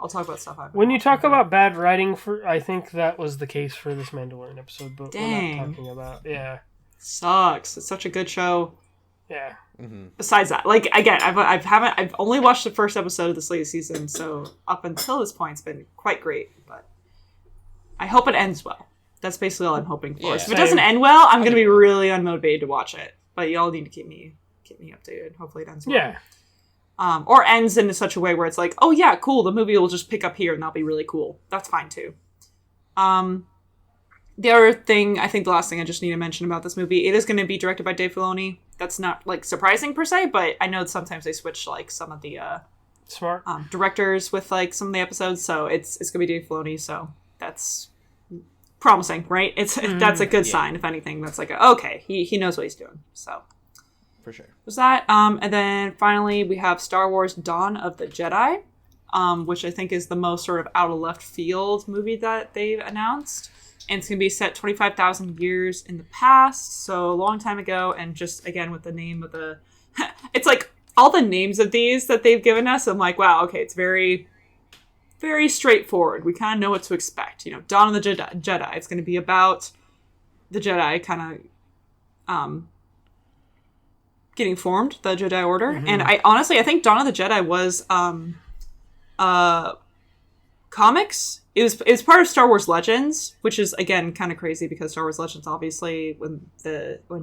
talk about stuff. When you talk about bad writing, I think that was the case for this Mandalorian episode, but we're not talking about. Yeah. Sucks. It's such a good show. Yeah. Mm-hmm. Besides that, like again, I've only watched the first episode of this latest season, so up until this point, it's been quite great. But I hope it ends well. That's basically all I'm hoping for. Yeah, so if it doesn't end well, I'm going to be really unmotivated to watch it. But y'all need to keep me updated. Hopefully it ends well. Yeah. Or ends in such a way where it's like, oh yeah, cool, the movie will just pick up here and that'll be really cool. That's fine too. The other thing, I think the last thing I just need to mention about this movie, it is going to be directed by Dave Filoni. That's not like surprising per se, but I know that sometimes they switch like some of the smart directors with like some of the episodes, so it's going to be Dave Filoni, so that's promising, right? That's a good sign. If anything, that's like okay, he knows what he's doing. So for sure. Was that and then finally we have Star Wars Dawn of the Jedi, which I think is the most sort of out of left field movie that they've announced, and it's gonna be set 25,000 years in the past, so a long time ago. And just again with the name of the it's like all the names of these that they've given us, I'm like, wow, okay, it's very very straightforward. We kind of know what to expect. You know, Dawn of the Jedi. It's going to be about the Jedi kind of getting formed, the Jedi Order. Mm-hmm. And I think Dawn of the Jedi was comics. It was part of Star Wars Legends, which is again kind of crazy because Star Wars Legends, obviously, when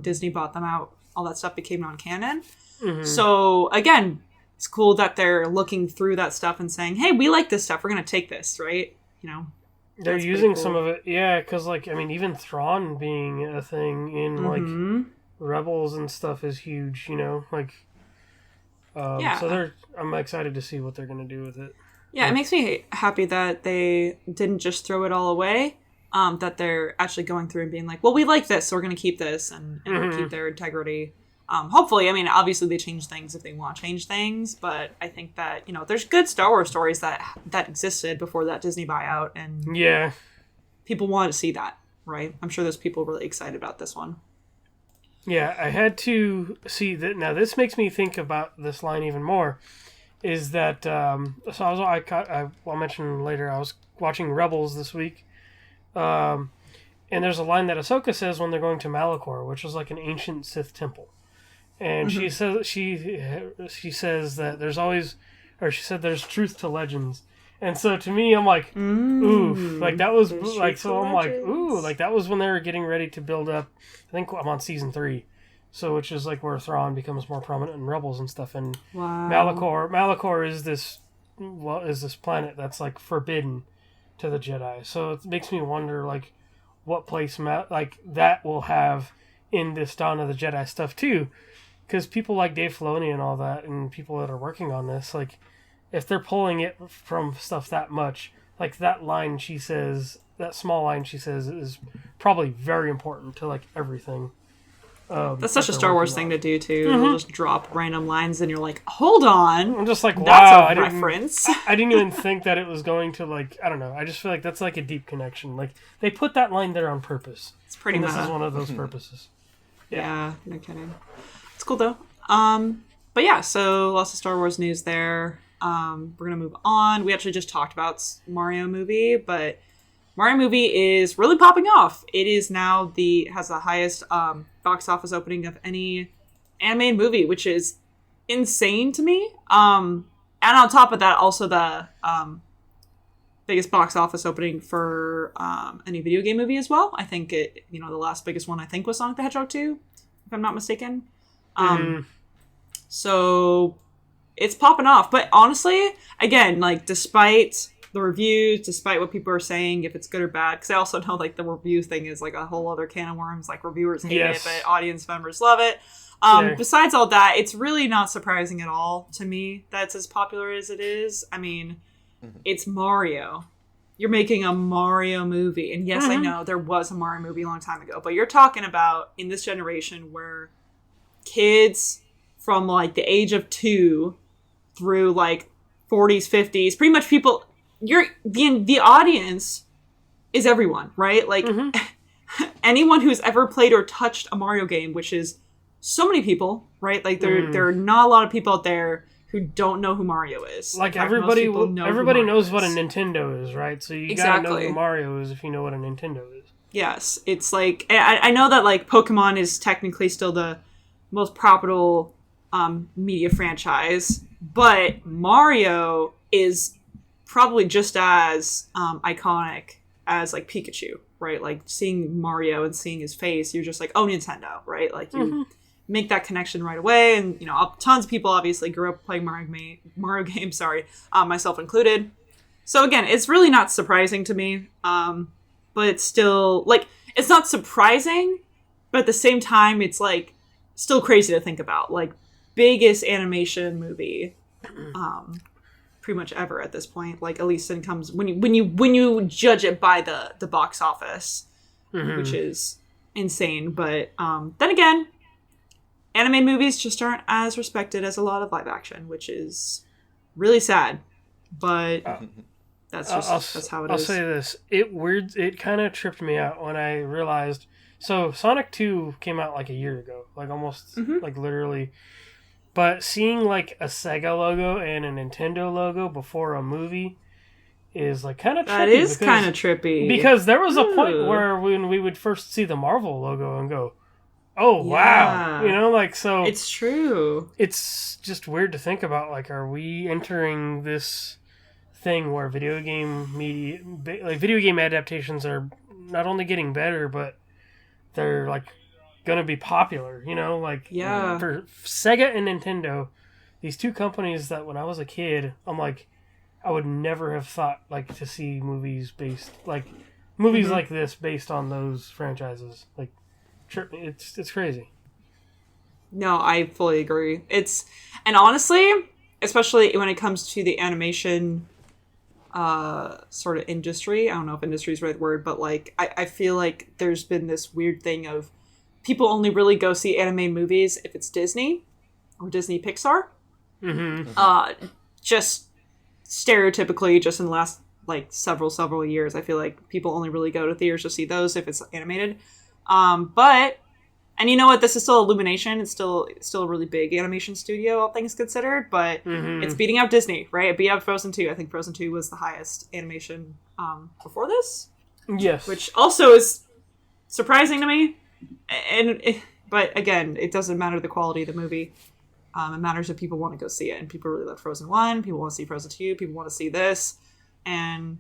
Disney bought them out, all that stuff became non-canon. Mm-hmm. So again, it's cool that they're looking through that stuff and saying, hey, we like this stuff. We're going to take this, right? You know? They're using cool. Some of it. Yeah, because, like, I mean, even Thrawn being a thing in, like, Rebels and stuff is huge, you know? Like, so I'm excited to see what they're going to do with it. Yeah, it makes me happy that they didn't just throw it all away, that they're actually going through and being like, well, we like this, so we're going to keep this and keep their integrity. Hopefully, I mean, obviously they change things if they want to change things, but I think that, you know, there's good Star Wars stories that existed before that Disney buyout, and people want to see that, right? I'm sure there's people really excited about this one. Yeah, I had to see that. Now, this makes me think about this line even more, is that, I'll mention later, I was watching Rebels this week, and there's a line that Ashoka says when they're going to Malachor, which is like an ancient Sith temple. And she says that she said there's truth to legends, and so to me I'm like, ooh, like that was like, so I'm like, ooh, like that was when they were getting ready to build up. I think I'm on season 3, so which is like where Thrawn becomes more prominent in Rebels and stuff. And Malachor is this planet that's like forbidden to the Jedi. So it makes me wonder like what place like that will have in this Dawn of the Jedi stuff too. Because people like Dave Filoni and all that, and people that are working on this, like, if they're pulling it from stuff that much, like that line she says, that small line she says, is probably very important to like everything. That's such a Star Wars thing to do too. They'll just drop random lines, and you're like, "Hold on!" I'm just like, "Wow, that's a reference." I didn't even think that it was going to like. I don't know. I just feel like that's like a deep connection. Like they put that line there on purpose. It's pretty. This is one of those purposes. Yeah, no kidding. It's cool though. But yeah, so lots of Star Wars news there. We're gonna move on. We actually just talked about Mario movie, but Mario movie is really popping off. It is now has the highest box office opening of any animated movie, which is insane to me. And on top of that, also the biggest box office opening for any video game movie as well. I think the last biggest one I think was Sonic the Hedgehog 2, if I'm not mistaken. So it's popping off. But honestly, again, like despite the reviews, despite what people are saying, if it's good or bad, because I also know like the review thing is like a whole other can of worms. Like reviewers hate it, but audience members love it. Besides all that, it's really not surprising at all to me that it's as popular as it is. I mean, it's Mario. you're making a Mario movie. And yes, I Mm-hmm. know there was a Mario movie a long time ago, but you're talking about in this generation where kids from like the age of 2 through like 40s, 50s, pretty much people, the audience is everyone, right? Like anyone who's ever played or touched a Mario game, which is so many people, right? Like there are not a lot of people out there who don't know who Mario is. Like In fact, everybody Mario knows what a is. Nintendo is, right? So you gotta know Exactly. who Mario is if you know what a Nintendo is. Yes, it's like I know that like Pokemon is technically still the most profitable media franchise, but Mario is probably just as iconic as like Pikachu, right? Like seeing Mario and seeing his face, you're just like, oh, Nintendo, right? Like you make that connection right away. And tons of people obviously grew up playing Mario games. Sorry, myself included. So again, it's really not surprising to me. But it's still like it's not surprising, but at the same time, it's like still crazy to think about. Like biggest animation movie, pretty much ever at this point. Like at least it comes when you judge it by the box office, which is insane. But then again, anime movies just aren't as respected as a lot of live action, which is really sad. But that's how it is. I'll say this: it kind of tripped me out when I realized. So Sonic 2 came out like a year ago, like almost like literally. But seeing like a Sega logo and a Nintendo logo before a movie is like kind of trippy. That is kind of trippy. Because there was a point where when we would first see the Marvel logo and go, "Oh wow," like so. It's true. It's just weird to think about. Like, are we entering this thing where video game adaptations are not only getting better, but they're like gonna be popular, for Sega and Nintendo, these two companies that when I was a kid, I'm like, I would never have thought like to see movies like this based on those franchises. Like, it's crazy. No, I fully agree. And honestly, especially when it comes to the animation sort of industry. I don't know if industry is the right word, but like I feel like there's been this weird thing of people only really go see anime movies if it's Disney or Disney Pixar. Just stereotypically, just in the last like several years, I feel like people only really go to theaters to see those if it's animated. And you know what? This is still Illumination. It's still a really big animation studio, all things considered. But it's beating out Disney, right? It beat out Frozen 2. I think Frozen 2 was the highest animation before this. Yes. Which also is surprising to me. But again, it doesn't matter the quality of the movie. It matters if people want to go see it. And people really love Frozen 1. People want to see Frozen 2. People want to see this. And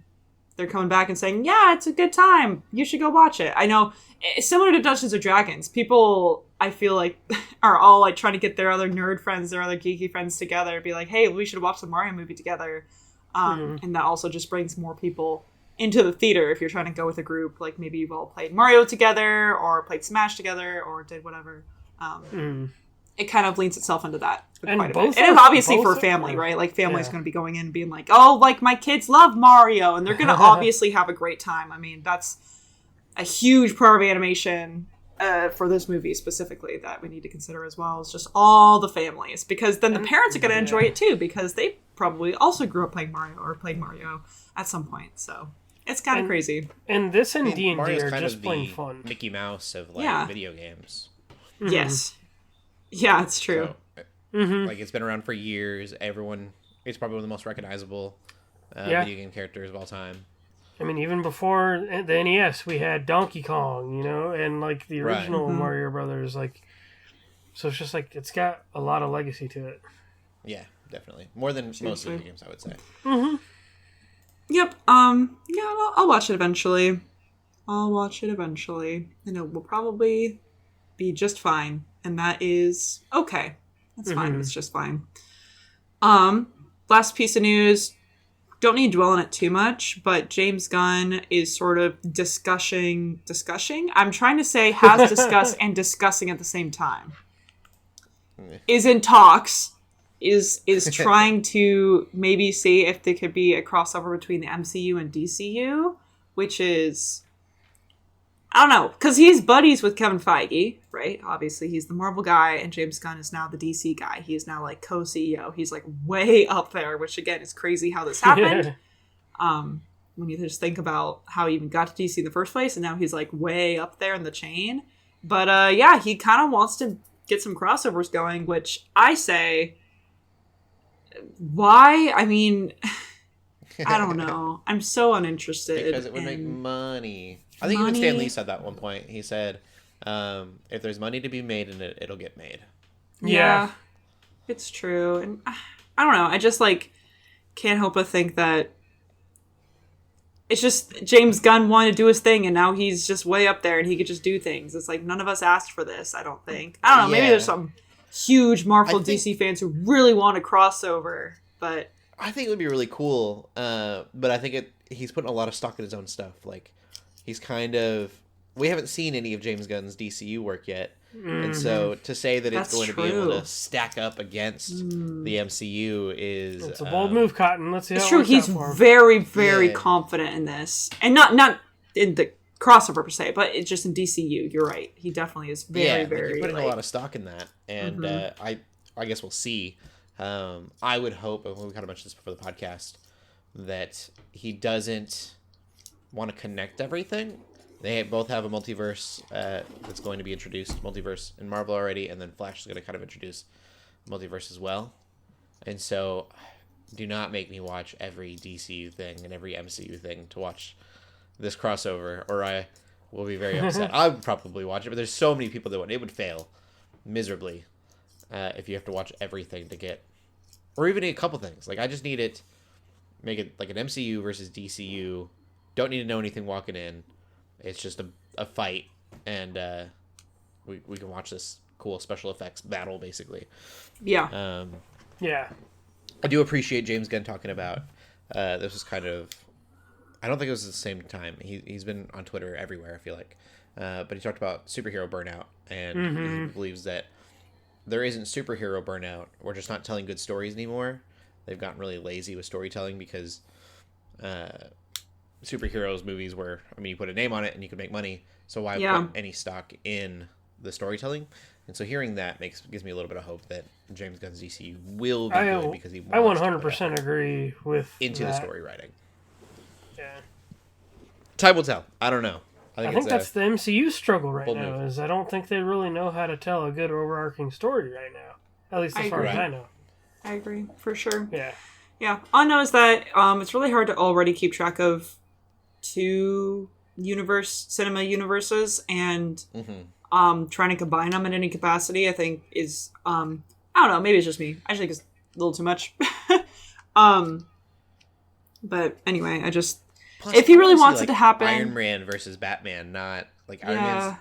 they're coming back and saying, yeah, it's a good time. You should go watch it. I know, similar to Dungeons & Dragons, people, I feel like, are all like trying to get their other nerd friends, their other geeky friends together, be like, hey, we should watch the Mario movie together. And that also just brings more people into the theater if you're trying to go with a group. Like maybe you've all played Mario together or played Smash together or did whatever. It kind of leans itself into that quite a bit. And obviously for family, right? Like family's going to be going in and being like, oh, like my kids love Mario. And they're going to obviously have a great time. I mean, that's a huge part of animation for this movie specifically that we need to consider as well. Is just all the families. Because then the parents are going to enjoy it too. Because they probably also grew up playing Mario or played Mario at some point. So it's kind of crazy. And this and D&D Mario's are kind just of plain the fun. Mickey Mouse of like video games. Yes. Yeah, it's true. So, like it's been around for years. It's probably one of the most recognizable video game characters of all time. I mean, even before the NES, we had Donkey Kong, and like the original Mario Brothers, like. So it's just like it's got a lot of legacy to it. Yeah, definitely more than most video games, I would say. Yep. Yeah, I'll watch it eventually. And it will probably be just fine. And that is okay. That's fine. It's just fine. Last piece of news. Don't need to dwell on it too much, but James Gunn is sort of discussing. I'm trying to say has discussed and discussing at the same time. Is in talks is trying to maybe see if there could be a crossover between the MCU and DCU, which is, I don't know, because he's buddies with Kevin Feige, right? Obviously, he's the Marvel guy, and James Gunn is now the DC guy. He is now like co-CEO. He's like way up there, which again is crazy how this happened. When you just think about how he even got to DC in the first place, and now he's like way up there in the chain. But yeah, he kind of wants to get some crossovers going, which I say, why? I mean, I don't know. I'm so uninterested. Because it would make money. I think even Stan Lee said that at one point. He said, if there's money to be made in it, it'll get made. Yeah. It's true. And I don't know. I just like can't help but think that it's just James Gunn wanted to do his thing, and now he's just way up there, and he could just do things. It's like none of us asked for this, I don't think. I don't know. Maybe there's some huge Marvel DC fans who really want a crossover, but I think it would be really cool. But I think he's putting a lot of stock in his own stuff. Like he's kind of, we haven't seen any of James Gunn's DCU work yet. And so to say that it's going to be able to stack up against the MCU is... It's a bold move, Cotton. Let's see how it's true. He's very, very confident in this. And not in the crossover per se, but it's just in DCU. You're right. He definitely is very, very... He's putting a lot of stock in that. And I guess we'll see. I would hope, and we kind of mentioned this before the podcast, that he doesn't want to connect everything. They both have a multiverse that's going to be introduced, multiverse in Marvel already, and then Flash is going to kind of introduce multiverse as well. And so do not make me watch every DCU thing and every MCU thing to watch this crossover, or I will be very upset. I would probably watch it, but there's so many people that would. It would fail miserably if you have to watch everything to get, or even a couple things. Like I just need it, make it like an MCU versus DCU. Don't need to know anything walking in. It's just a fight, and we can watch this cool special effects battle, basically. Yeah. Yeah. I do appreciate James Gunn talking about, this was kind of, I don't think it was at the same time. He's been on Twitter everywhere, I feel like. But he talked about superhero burnout, and he believes that there isn't superhero burnout. We're just not telling good stories anymore. They've gotten really lazy with storytelling because... superheroes movies where, I mean, you put a name on it and you can make money, so why put any stock in the storytelling? And so hearing that gives me a little bit of hope that James Gunn's DCU will be good because he wants I 100% agree with into that. the story writing. Yeah. Time will tell. I don't know. I think that's the MCU struggle right now, is I don't think they really know how to tell a good overarching story right now. At least as far as I know. I agree, for sure. Yeah. Yeah. All I know is that it's really hard to already keep track of two cinema universes, and trying to combine them in any capacity, I think is I don't know, maybe it's just me. I just think it's a little too much. But anyway, I just plus, if he really wants it to happen, Iron Man versus Batman, not like Iron Man's,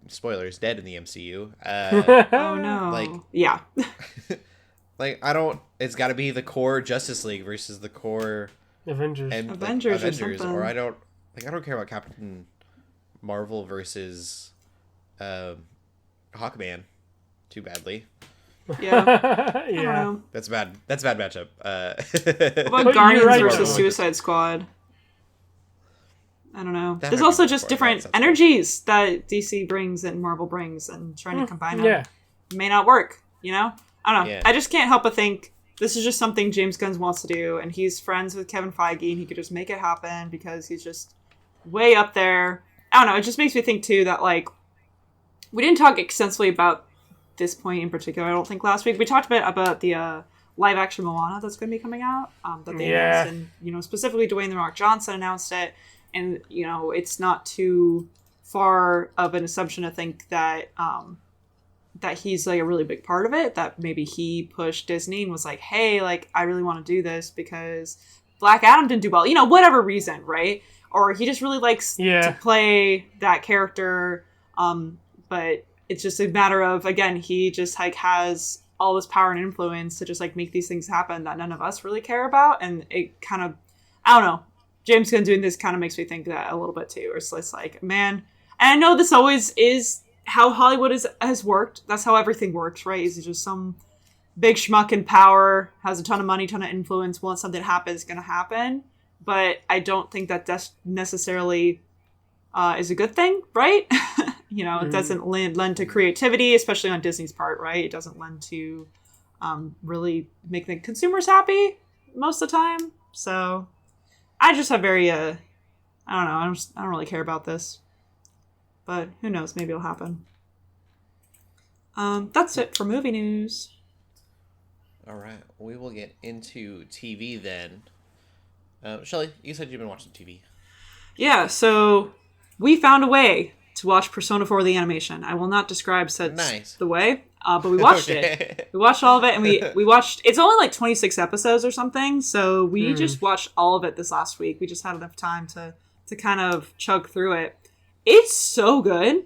spoilers, dead in the MCU. Oh no. Like like it's got to be the core Justice League versus the core Avengers. And, Avengers or something. Or I don't care about Captain Marvel versus Hawkman too badly. Yeah. Yeah. That's bad. That's a bad matchup. What about Guardians versus Suicide Squad? I don't know. There's also just different energies that DC brings and Marvel brings, and trying to combine them may not work, you know? I don't know. Yeah. I just can't help but think this is just something James Gunn wants to do, and he's friends with Kevin Feige, and he could just make it happen because he's just way up there. I don't know. It just makes me think, too, that, like, we didn't talk extensively about this point in particular, I don't think, last week. We talked a bit about the live-action Moana that's going to be coming out. That they announced, and, you know, specifically Dwayne The Rock Johnson announced it, and, you know, it's not too far of an assumption to think that... that he's like a really big part of it, that maybe he pushed Disney and was like, hey, like, I really want to do this because Black Adam didn't do well, you know, whatever reason, right? Or he just really likes to play that character. But it's just a matter of, again, he just like has all this power and influence to just like make these things happen that none of us really care about. And it kind of, I don't know, James Gunn doing this kind of makes me think that a little bit too. Or it's like, man, and I know this always is how Hollywood has worked. That's how everything works, right? Is just some big schmuck in power, has a ton of money, ton of influence, once something happens, it's going to happen. But I don't think that necessarily is a good thing, right? It doesn't lend to creativity, especially on Disney's part, right? It doesn't lend to really make the consumers happy most of the time. So I just have very, I don't know, I don't really care about this. But who knows, maybe it'll happen. That's it for movie news. All right, we will get into TV then. Shelley, you said you've been watching TV. Yeah, so we found a way to watch Persona 4 the animation. I will not describe the way, but we watched it. We watched all of it, and we watched... It's only like 26 episodes or something, so we just watched all of it this last week. We just had enough time to kind of chug through it. It's so good.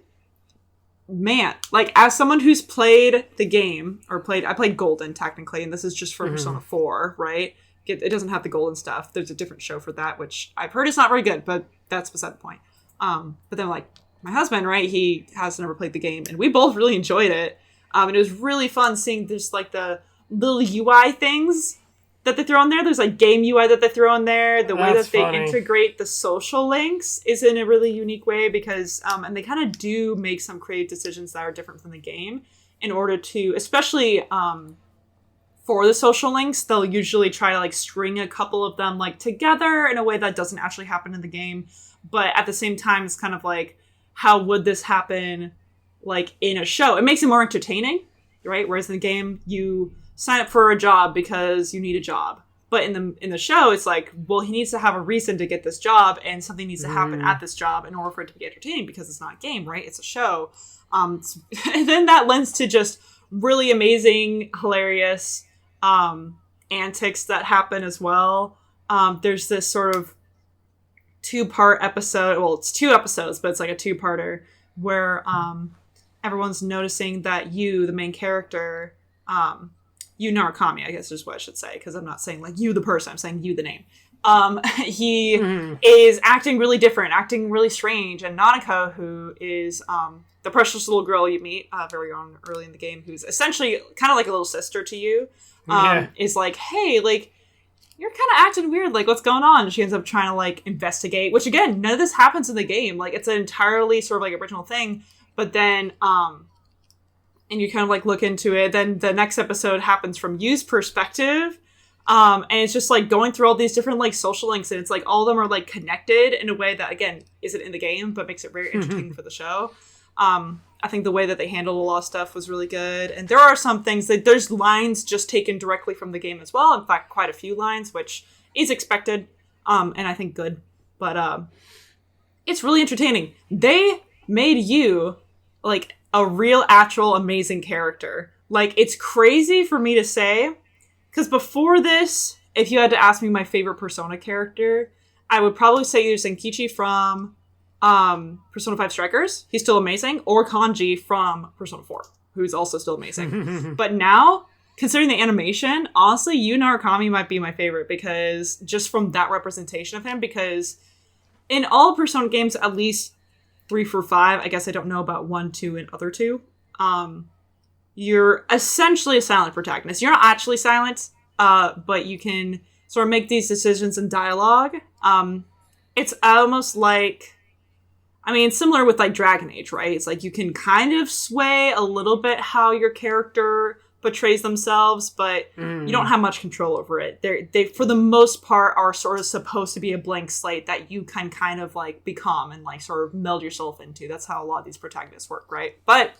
Man, like, as someone who's played the game, I played Golden, technically, and this is just for Persona 4, right? It doesn't have the Golden stuff. There's a different show for that, which I've heard is not very good, but that's beside the point. But then, like, my husband, right, he has never played the game, and we both really enjoyed it. And it was really fun seeing just, like, the little UI things that they throw in there. There's, like, game UI that they throw in there. The way that they integrate the social links is in a really unique way because, and they kind of do make some creative decisions that are different from the game in order to, especially, for the social links, they'll usually try to, like, string a couple of them, like, together in a way that doesn't actually happen in the game. But at the same time, it's kind of like, how would this happen, like, in a show? It makes it more entertaining, right? Whereas in the game, you sign up for a job because you need a job. But in the show, it's like, well, he needs to have a reason to get this job, and something needs to happen at this job in order for it to be entertaining, because it's not a game, right? It's a show. And then that lends to just really amazing, hilarious antics that happen as well. There's this sort of 2-part episode. Well, it's 2 episodes, but it's like a 2-parter where everyone's noticing that the main character, Yu Narukami, I guess is what I should say, because I'm not saying like you the person, I'm saying you the name. He is acting really different, acting really strange, and Nanako, who is the precious little girl you meet very early in the game, who's essentially kind of like a little sister to you, is like, hey, like, you're kind of acting weird, like, what's going on? And she ends up trying to, like, investigate, which, again, none of this happens in the game. Like, it's an entirely sort of, like, original thing. But then, and you kind of, like, look into it. Then the next episode happens from Yu's perspective. And it's just, like, going through all these different, like, social links. And it's, like, all of them are, like, connected in a way that, again, isn't in the game, but makes it very interesting for the show. I think the way that they handled a lot of stuff was really good. And there are some things that there's lines just taken directly from the game as well. In fact, quite a few lines, which is expected. And I think good. But it's really entertaining. They made you like a real, actual, amazing character. Like, it's crazy for me to say, because before this, if you had to ask me my favorite Persona character, I would probably say either Senkichi from Persona 5 Strikers, he's still amazing, or Kanji from Persona 4, who's also still amazing. But now, considering the animation, honestly, Yu Narukami might be my favorite, because just from that representation of him, because in all Persona games, at least 3, 4, 5, I guess I don't know about 1, 2, and other 2, you're essentially a silent protagonist. You're not actually silent, but you can sort of make these decisions in dialogue. It's almost like, I mean, similar with, like, Dragon Age, right? It's like you can kind of sway a little bit how your character portrays themselves, but you don't have much control over it. They, for the most part, are sort of supposed to be a blank slate that you can kind of, like, become and, like, sort of meld yourself into. That's how a lot of these protagonists work, right? But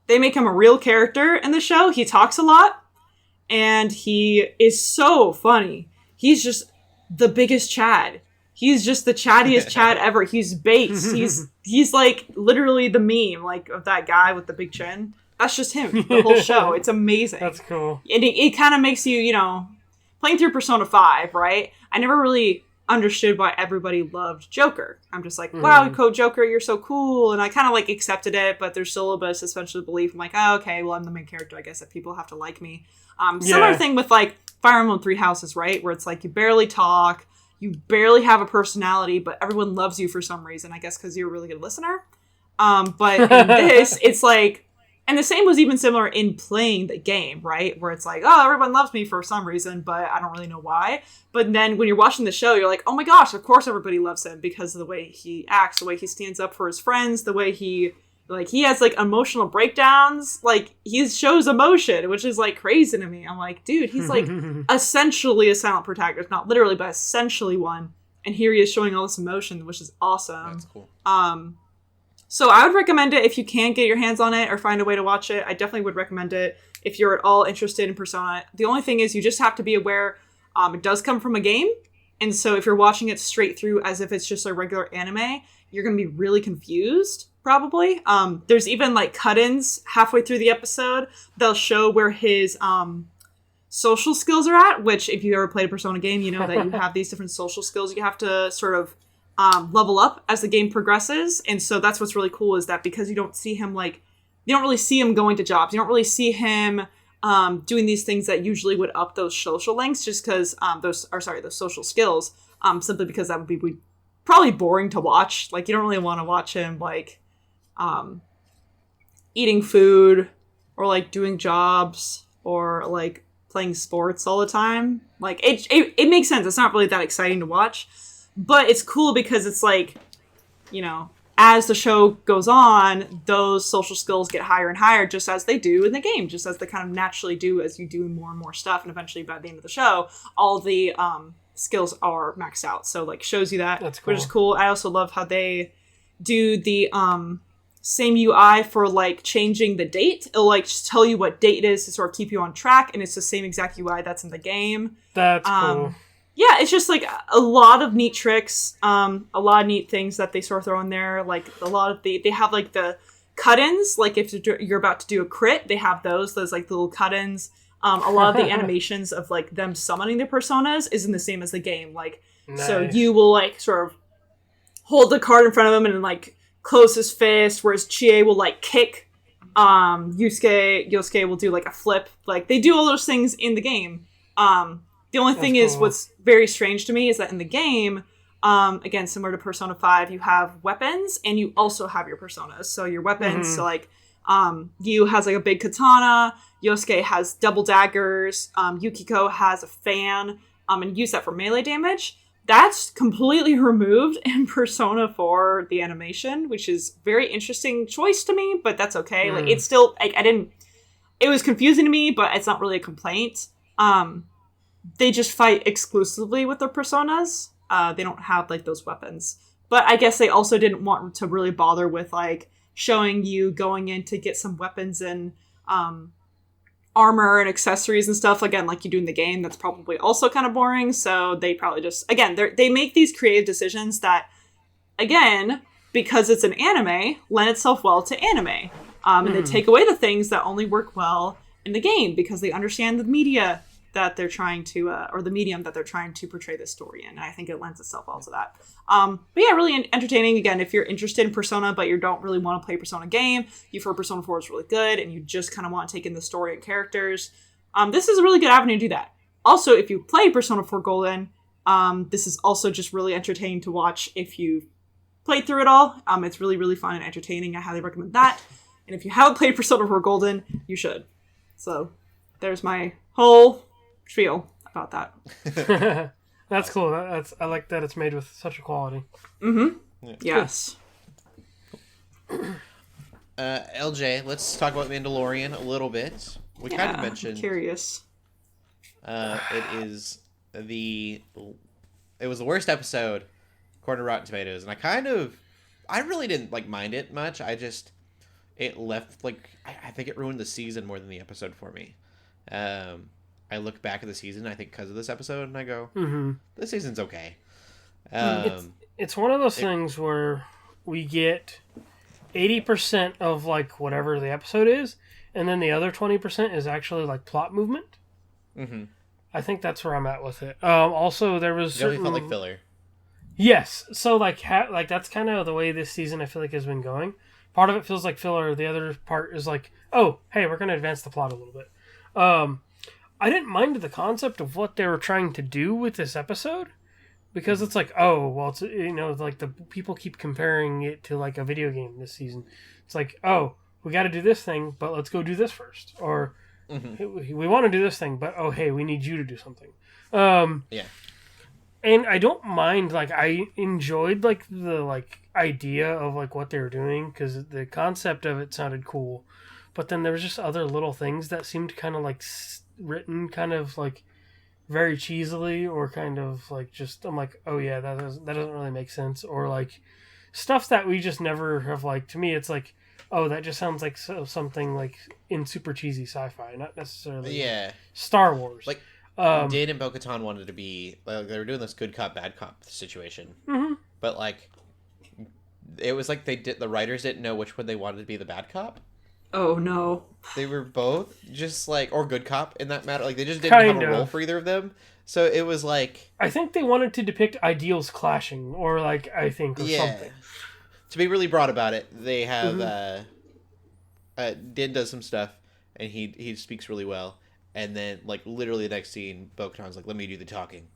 they make him a real character in the show. He talks a lot, and he is so funny. He's just the biggest Chad. He's just the chattiest Chad ever. He's base. He's like literally the meme, like, of that guy with the big chin. That's just him. The whole show. It's amazing. That's cool. And it kind of makes you, playing through Persona 5, right? I never really understood why everybody loved Joker. I'm just like, wow, Code Joker, you're so cool. And I kind of like accepted it, but there's still a little bit of suspension of belief. I'm like, oh, okay, well, I'm the main character. I guess that people have to like me. Similar thing with like Fire Emblem Three Houses, right? Where it's like you barely talk. You barely have a personality, but everyone loves you for some reason. I guess because you're a really good listener. But in this, it's like And the same was even similar in playing the game, right? Where it's like, oh, everyone loves me for some reason, but I don't really know why. But then when you're watching the show, you're like, oh my gosh, of course everybody loves him because of the way he acts, the way he stands up for his friends, the way he has, like, emotional breakdowns. Like, he shows emotion, which is, like, crazy to me. I'm like, dude, he's, like, essentially a silent protagonist. Not literally, but essentially one. And here he is showing all this emotion, which is awesome. That's cool. So I would recommend it if you can get your hands on it or find a way to watch it. I definitely would recommend it if you're at all interested in Persona. The only thing is you just have to be aware it does come from a game. And so if you're watching it straight through as if it's just a regular anime, you're going to be really confused, probably. There's even, like, cut-ins halfway through the episode. They'll show where his social skills are at, which if you ever played a Persona game, you know that you have these different social skills you have to sort of level up as the game progresses. And so that's what's really cool, is that because you don't see him, like, you don't really see him going to jobs, you don't really see him doing these things that usually would up those social links, just because those social skills, simply because that would be probably boring to watch. Like, you don't really want to watch him, like, eating food or, like, doing jobs or, like, playing sports all the time. Like, it makes sense. It's not really that exciting to watch. But it's cool because it's like, you know, as the show goes on, those social skills get higher and higher, just as they do in the game, just as they kind of naturally do as you do more and more stuff. And eventually by the end of the show, all the skills are maxed out. So, like, shows you that, That's cool. Which is cool. I also love how they do the same UI for, like, changing the date. It'll, like, just tell you what date it is to sort of keep you on track. And it's the same exact UI that's in the game. That's cool. Yeah, it's just, like, a lot of neat tricks, a lot of neat things that they sort of throw in there. Like, a lot of they have, like, the cut-ins. Like, if you're about to do a crit, they have those, like, little cut-ins. A lot of the animations of, like, them summoning the personas isn't the same as the game. Like, Nice. So you will, like, sort of hold the card in front of him and, like, close his fist, whereas Chie will, like, kick. Yosuke will do, like, a flip. Like, they do all those things in the game. The only thing is, what's very strange to me is that in the game, again, similar to Persona 5, you have weapons and you also have your personas. So your weapons, so, like, Yu has, like, a big katana, Yosuke has double daggers, Yukiko has a fan, and use that for melee damage. That's completely removed in Persona 4, the animation, which is very interesting choice to me, but that's okay. Like, it's still, like, it was confusing to me, but it's not really a complaint. They just fight exclusively with their personas. They don't have, like, those weapons. But I guess they also didn't want to really bother with, like, showing you going in to get some weapons and armor and accessories and stuff, again, like you do in the game. That's probably also kind of boring. So they probably just, again, they make these creative decisions that, again, because it's an anime, lend itself well to anime. And they take away the things that only work well in the game because they understand the media that they're trying to, or the medium that they're trying to portray this story in. And I think it lends itself well to that. But yeah, really entertaining. Again, if you're interested in Persona, but you don't really want to play a Persona game, you've heard Persona 4 is really good, and you just kind of want to take in the story and characters, this is a really good avenue to do that. Also, if you play Persona 4 Golden, this is also just really entertaining to watch if you played through it all. It's really, really fun and entertaining. I highly recommend that. And if you haven't played Persona 4 Golden, you should. So there's my whole spiel about that. That's cool. I like that it's made with such a quality. Yeah. Yes. LJ, let's talk about Mandalorian a little bit. We kind of mentioned. I'm curious. It was the worst episode according to Rotten Tomatoes, and I really didn't mind it much. It left I think it ruined the season more than the episode for me. I look back at the season, I think, because of this episode, and I go, this season's okay. It's one of those things where we get 80% of, whatever the episode is, and then the other 20% is actually, plot movement. Mm-hmm. I think that's where I'm at with it. Also, there was It definitely felt like filler. Yes. So, that's kind of the way this season, I feel like, has been going. Part of it feels like filler. The other part is oh, hey, we're going to advance the plot a little bit. I didn't mind the concept of what they were trying to do with this episode, because it's it's, the people keep comparing it to a video game this season. It's we got to do this thing, but let's go do this first. Or hey, we want to do this thing, but oh, hey, we need you to do something. Yeah. And I don't mind, like, I enjoyed, like, the, like, idea of, like, what they were doing, because the concept of it sounded cool. But then there was just other little things that seemed kind of, like, written kind of, like, very cheesily, or kind of, like, just, I'm like, oh, yeah, that doesn't really make sense. Or, like, stuff that we just never have, like, to me, it's like, oh, that just sounds like something, like, in super cheesy sci-fi, not necessarily Star Wars. Like, Din and Bo-Katan wanted to be, like, they were doing this good cop, bad cop situation. Mm-hmm. But, like, it was like the writers didn't know which one they wanted to be the bad cop. Oh, no. They were both just, like, or good cop in that matter. Like, they just didn't have a role for either of them. So it was like... I think they wanted to depict ideals clashing, or, like, something. To be really broad about it, they have, Din does some stuff, and he speaks really well. And then, like, literally the next scene, Bo-Katan's like, let me do the talking.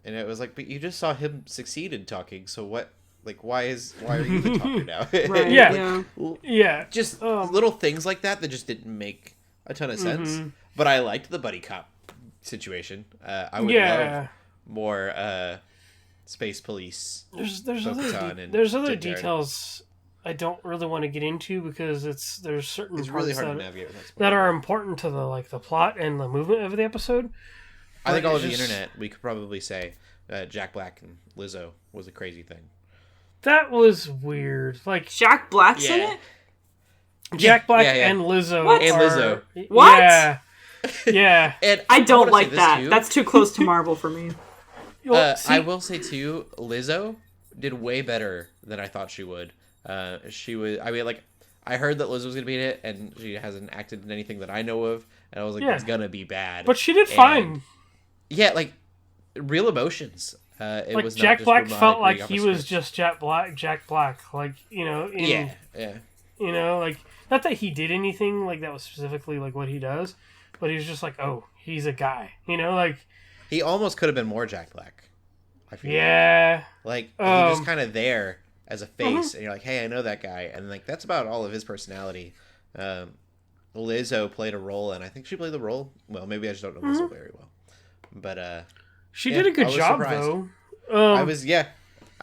And it was like, but you just saw him succeed in talking, so what... Like, why are you the talker now? Right, yeah. Yeah. Just little things like that just didn't make a ton of sense. But I liked the buddy cop situation. I would love more space police. There's other details I don't really want to get into, because there's certain parts really hard to navigate that are important to the plot and the movement of the episode. I think all of the internet, we could probably say Jack Black and Lizzo was a crazy thing. That was weird. Like, Jack Black's in it? Jack Black and Lizzo. What? And Lizzo. What? Yeah. Yeah. And I don't like that. That's too close to Marvel for me. I will say, too, Lizzo did way better than I thought she would. She was... I mean, like, I heard that Lizzo was going to be in it, and she hasn't acted in anything that I know of, and I was like, it's going to be bad. But she did fine. Yeah, like, real emotions. It like, was not Jack just Black robotic felt like reading off he a was script. just Jack Black. Like, you know... Yeah. You know, like, not that he did anything, like, that was specifically, like, what he does, but he was just like, oh, he's a guy. You know, like... He almost could have been more Jack Black, I feel like he just kind of there as a face, and you're like, hey, I know that guy, and, like, that's about all of his personality. Lizzo played a role, and I think she played the role... Well, maybe I just don't know Lizzo very well. But, she did a good job, surprised. though.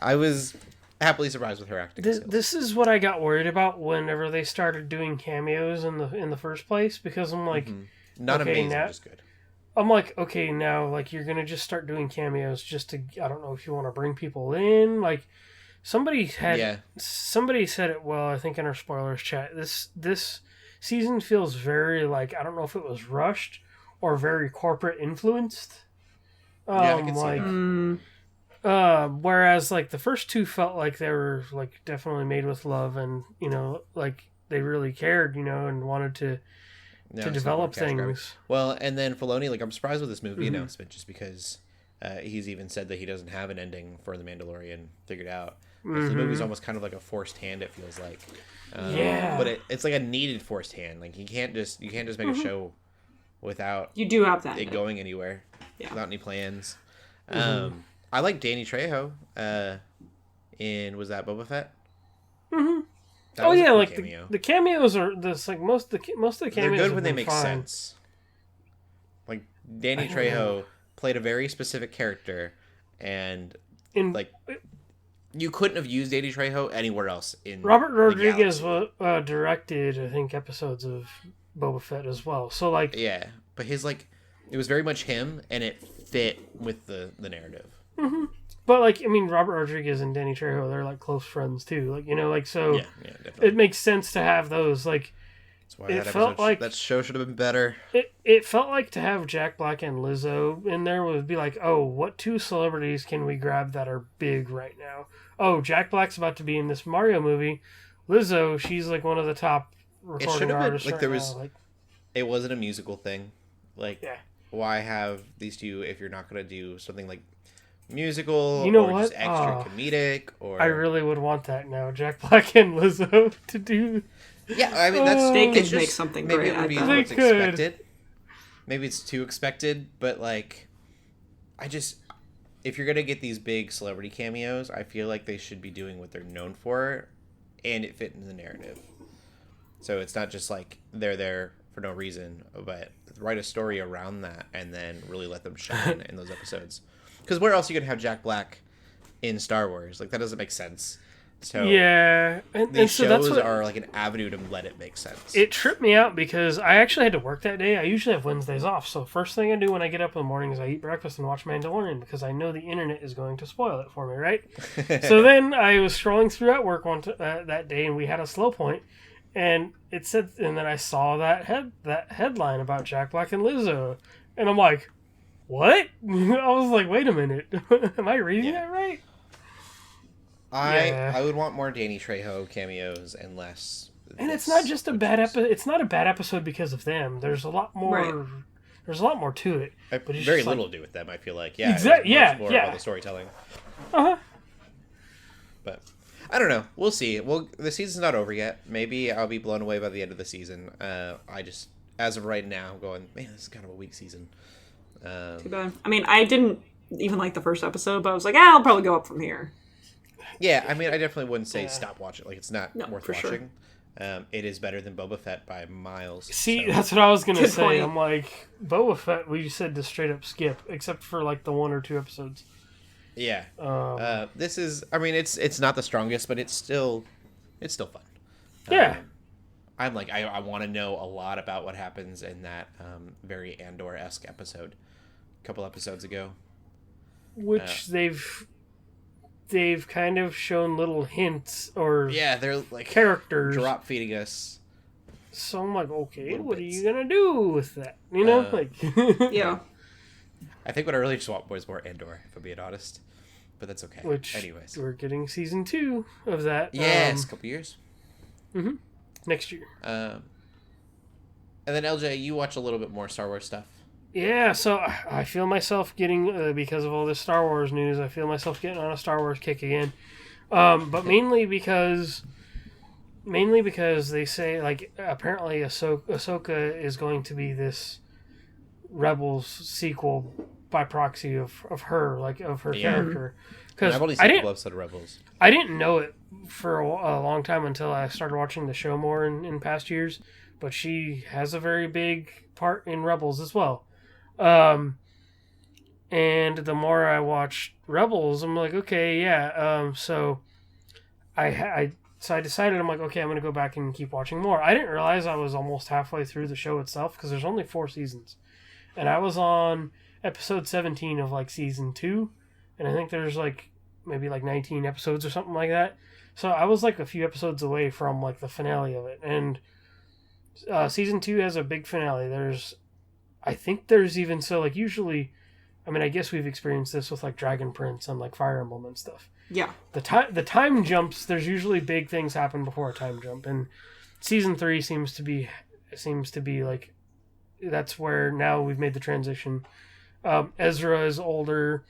I was happily surprised with her acting skills. This is what I got worried about whenever they started doing cameos in the first place, because I'm like, not okay, amazing, now, just good. I'm like, okay, now, like, you're gonna just start doing cameos just to, I don't know if you want to bring people in, like, somebody said it well, I think in our spoilers chat. This season feels very, like, I don't know if it was rushed or very corporate influenced. I can see that. Whereas, like, the first two felt like they were, like, definitely made with love, and, you know, like, they really cared, you know, and wanted to develop things. Well, and then Filoni, like, I'm surprised with this movie announcement, just because he's even said that he doesn't have an ending for The Mandalorian figured out. The movie's almost kind of like a forced hand, it feels like. But it's like a needed forced hand. Like, you can't just make a show without you do have that it going anywhere. Without any plans. I like Danny Trejo in, was that Boba Fett? Oh yeah, like the cameos are this, like most of the cameos. They're good when they make sense. Like, Danny Trejo played a very specific character, and like, you couldn't have used Danny Trejo anywhere else in Robert Rodriguez directed, I think, episodes of Boba Fett as well. So, like, but his, like, it was very much him, and it fit with the narrative. But, like, I mean, Robert Rodriguez and Danny Trejo, they're, like, close friends, too. Like, you know, like, so definitely. It makes sense to have those. Like, that's why that show should have been better. It felt like to have Jack Black and Lizzo in there would be like, oh, what two celebrities can we grab that are big right now? Oh, Jack Black's about to be in this Mario movie. Lizzo, she's, like, one of the top recording artists like, right there was, now. Like, it wasn't a musical thing. Like, why have these two if you're not going to do something like musical, you know, or what? just extra comedic? Or I really would want that now. Jack Black and Lizzo to do. Yeah, I mean, that's they could make something maybe great. It would be They what's could. expected. Maybe it's too expected, but, like, if you're gonna get these big celebrity cameos, I feel like they should be doing what they're known for, and it fit in the narrative. So it's not just like they're there for no reason, but write a story around that and then really let them shine in those episodes. Because where else are you gonna have Jack Black in Star Wars? Like, that doesn't make sense. So yeah, these so shows are like an avenue to let it make sense. It tripped me out because I actually had to work that day. I usually have Wednesdays off, so first thing I do when I get up in the morning is I eat breakfast and watch Mandalorian because I know the internet is going to spoil it for me, right? So then I was scrolling through at work that day, and we had a slow point, and it said, and then I saw that headline about Jack Black and Lizzo, and I'm like, what? I was like, wait a minute, am I reading that right? I would want more Danny Trejo cameos and less. And it's not just a bad episode. It's not a bad episode because of them. There's a lot more. Right. There's a lot more to it. But very little to do with them. I feel like exactly. More about the storytelling. But I don't know. We'll see. Well, the season's not over yet. Maybe I'll be blown away by the end of the season. I just, as of right now, going, man, this is kind of a weak season. Too bad. I mean, I didn't even like the first episode, but I was like, I'll probably go up from here. Yeah, I mean, I definitely wouldn't say stop watching. Like, it's not worth watching. Sure. It is better than Boba Fett by miles. See, that's what I was going to say. Point. I'm like, Boba Fett, we said to straight up skip, except for like the 1 or 2 episodes. Yeah. This is, I mean, it's not the strongest, but it's still fun. Yeah. I'm like, I want to know a lot about what happens in that very Andor-esque episode a couple episodes ago. Which they've kind of shown little hints or they're like characters drop feeding us. So I'm like, okay, what are you gonna do with that? You know, yeah. I think what I really just want was more Andor, if I'm being honest, but that's okay. Which, anyways, we're getting season 2 of that. Yes, a couple years. Mm-hmm. Next year. And then LJ, you watch a little bit more Star Wars stuff. Yeah, so I feel myself getting, because of all this Star Wars news, I feel myself getting on a Star Wars kick again. But mainly because they say, like, apparently Ashoka is going to be this Rebels sequel by proxy of her, like, of her character. Because I've only seen a couple episodes of Rebels. I didn't know it for a long time until I started watching the show more in past years, but she has a very big part in Rebels as well. And the more I watched Rebels, I'm like, okay, yeah. So I decided, I'm like, okay, I'm going to go back and keep watching more. I didn't realize I was almost halfway through the show itself because there's only 4 seasons. And I was on episode 17 of like season 2. And I think there's like maybe like 19 episodes or something like that. So I was like a few episodes away from like the finale of it. And season 2 has a big finale. I think there's even, so like usually, I mean, I guess we've experienced this with like Dragon Prince and like Fire Emblem and stuff. Yeah. The time jumps, there's usually big things happen before a time jump. And season 3 seems to be like, that's where now we've made the transition. Ezra is older.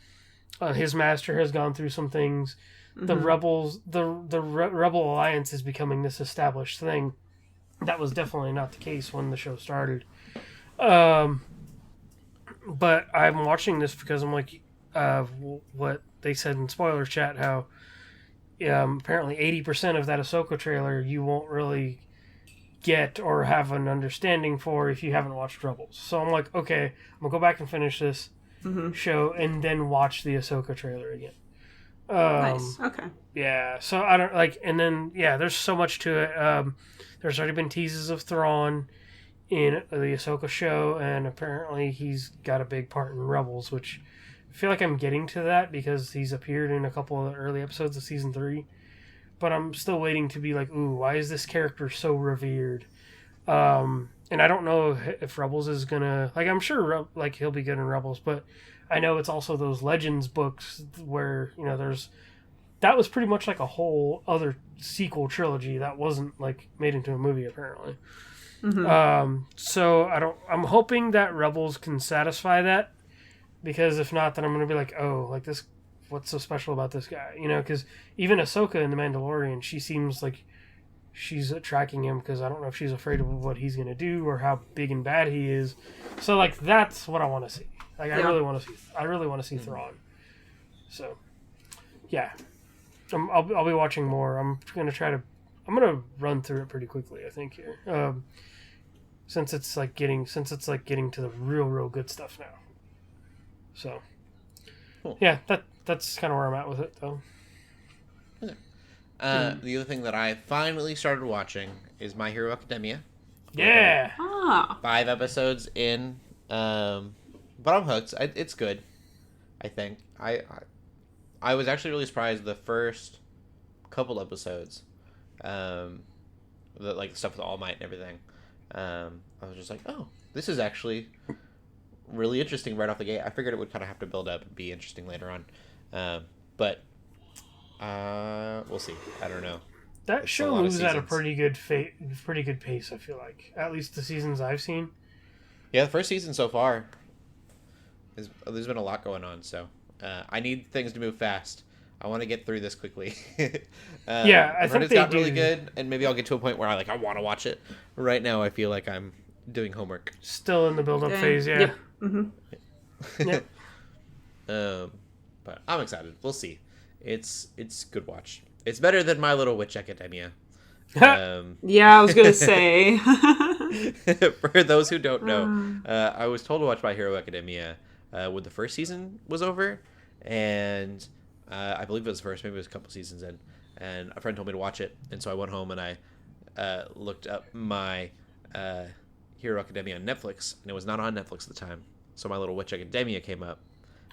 His master has gone through some things. Mm-hmm. The Rebels, the Rebel Alliance is becoming this established thing. That was definitely not the case when the show started. But I'm watching this because I'm like, what they said in spoiler chat, how apparently 80% of that Ahsoka trailer you won't really get or have an understanding for if you haven't watched Rebels. So I'm like, okay, I'm gonna go back and finish this show and then watch the Ahsoka trailer again. Nice. Okay. Yeah. So I don't like, and then there's so much to it. There's already been teases of Thrawn in the Ahsoka show, and apparently he's got a big part in Rebels, which I feel like I'm getting to that because he's appeared in a couple of the early episodes of season 3. But I'm still waiting to be like, ooh, why is this character so revered? And I don't know if Rebels is gonna, like, I'm sure like he'll be good in Rebels, but I know it's also those Legends books where, you know, that was pretty much like a whole other sequel trilogy that wasn't like made into a movie apparently. Mm-hmm. So I'm hoping that Rebels can satisfy that, because if not, then I'm gonna be like, oh, like this, what's so special about this guy? You know, because even Ahsoka in The Mandalorian, she seems like she's tracking him because I don't know if she's afraid of what he's gonna do or how big and bad he is. So like that's what I want to see. Like I really want to see Thrawn. So yeah, I'll be watching more. I'm gonna try to. gonna run through it pretty quickly. I think here, since it's like getting to the real good stuff now. So, cool. Yeah, that's kind of where I'm at with it, though. Okay. The other thing that I finally started watching is My Hero Academia. Yeah. 5 episodes in, but I'm hooked. It's good. I think I was actually really surprised the first couple episodes, the stuff with All Might and everything. I was just like, oh, this is actually really interesting right off the gate. I figured it would kind of have to build up and be interesting later on, but we'll see. I don't know. That show moves at a pretty good pace. I feel like, at least the seasons I've seen. Yeah, the first season so far, there's been a lot going on, so I need things to move fast. I want to get through this quickly. Yeah, I think it's got really good, and maybe I'll get to a point where I want to watch it. Right now, I feel like I'm doing homework. Still in the build-up phase, yeah. Yep. Mm-hmm. Yep. But I'm excited. We'll see. It's good watch. It's better than My Little Witch Academia. Yeah, I was gonna say. For those who don't know, I was told to watch My Hero Academia when the first season was over, and I believe it was the first, maybe it was a couple seasons in, and a friend told me to watch it, and so I went home and I looked up My Hero Academia on Netflix, and it was not on Netflix at the time, so My Little Witch Academia came up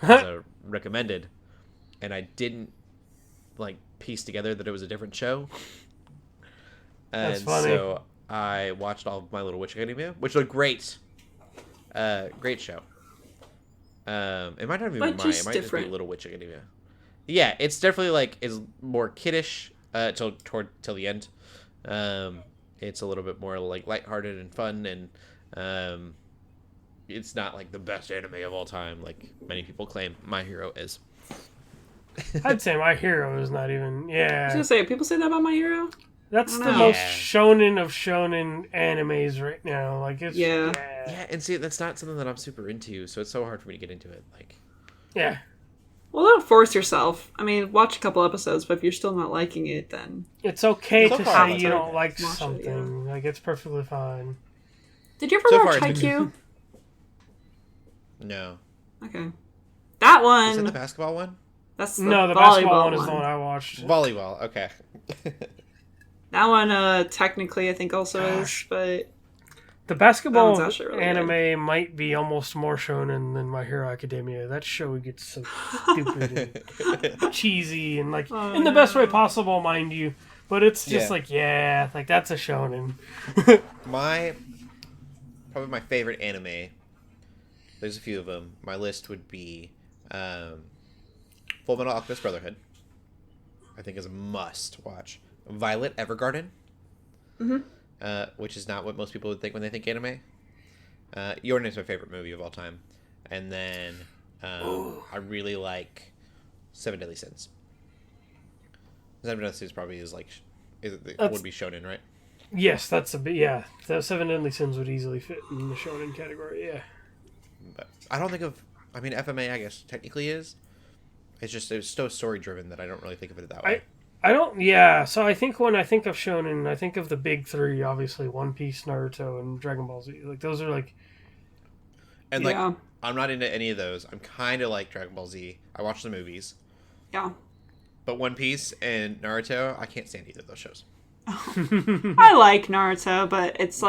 as a recommended, and I didn't piece together that it was a different show. And That's funny. So I watched all of My Little Witch Academia, which looked great. Great show. It might not even be But mine. just It might different. just be Little Witch Academia. Yeah, it's definitely is more kiddish till the end. It's a little bit more lighthearted and fun, and it's not the best anime of all time like many people claim My Hero is. I'd say My Hero is not even. Yeah. I was gonna say, people say that about My Hero. That's the know. most Yeah. shonen of shonen animes right now. It's Yeah. Yeah, and see, that's not something that I'm super into, so it's so hard for me to get into it. Yeah. Well, don't force yourself. I mean, watch a couple episodes, but if you're still not liking it, then It's okay So to far, say it's you okay. don't like Watch it, something. It's perfectly fine. did you ever So watch far, it's Haikyuu? No. Okay, that Is that the one. basketball one? That's the No, the volleyball basketball one is the one I watched. Volleyball, okay. That one, technically, I think also Gosh. is, but The basketball That one's actually really anime might be almost more shonen than My Hero Academia. That show gets so stupid and cheesy and in the best way possible, mind you. But it's just that's a shonen. Probably my favorite anime. There's a few of them. My list would be Full Metal Alchemist Brotherhood. I think is a must watch. Violet Evergarden. Which is not what most people would think when they think anime. Your Name's my favorite movie of all time. And then I really like Seven Deadly Sins. Seven Deadly Sins probably would be shonen, right? Yes, that's a bit. Yeah, the Seven Deadly Sins would easily fit in the shonen category. Yeah. But I don't think of. I mean, FMA, I guess technically is. It's so story driven that I don't really think of it that way. I don't. Yeah. So I think when I think of shonen, I think of the big three. Obviously, One Piece, Naruto, and Dragon Ball Z. Those are And yeah. I'm not into any of those. I'm kind of like Dragon Ball Z. I watch the movies. Yeah. But One Piece and Naruto, I can't stand either of those shows. I like Naruto, but it's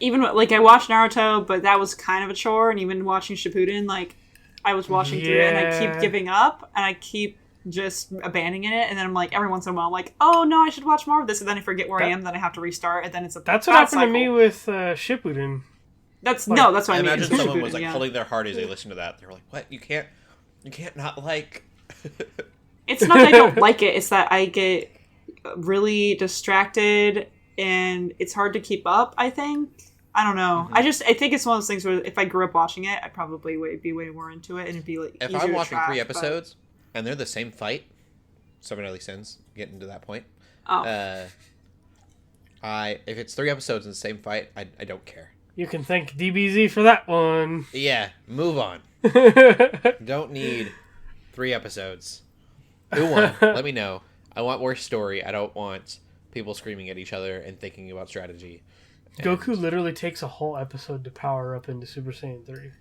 even I watched Naruto, but that was kind of a chore, and even watching Shippuden, I was watching through it, and I keep giving up, and I keep just abandoning it, and then I'm every once in a while, I'm oh no, I should watch more of this, and then I forget where I am, then I have to restart, and then it's a That's what bad happened cycle. to me with Shippuden. That's what I I mean. imagine it's someone Shippuden, was yeah. holding their heart as they listened to that. They were like, "What? You can't not like." It's not that I don't like it, it's that I get really distracted, and it's hard to keep up, I think. I don't know. I think it's one of those things where if I grew up watching it, I'd probably be way more into it, and it'd be If easier I'm to watching track, 3 but- episodes and they're the same fight, Seven Deadly Sins, getting to that point. Oh. If it's 3 episodes in the same fight, I don't care. You can thank DBZ for that one. Yeah, move on. Don't need 3 episodes. Do one. Let me know. I want more story. I don't want people screaming at each other and thinking about strategy. Goku literally takes a whole episode to power up into Super Saiyan 3.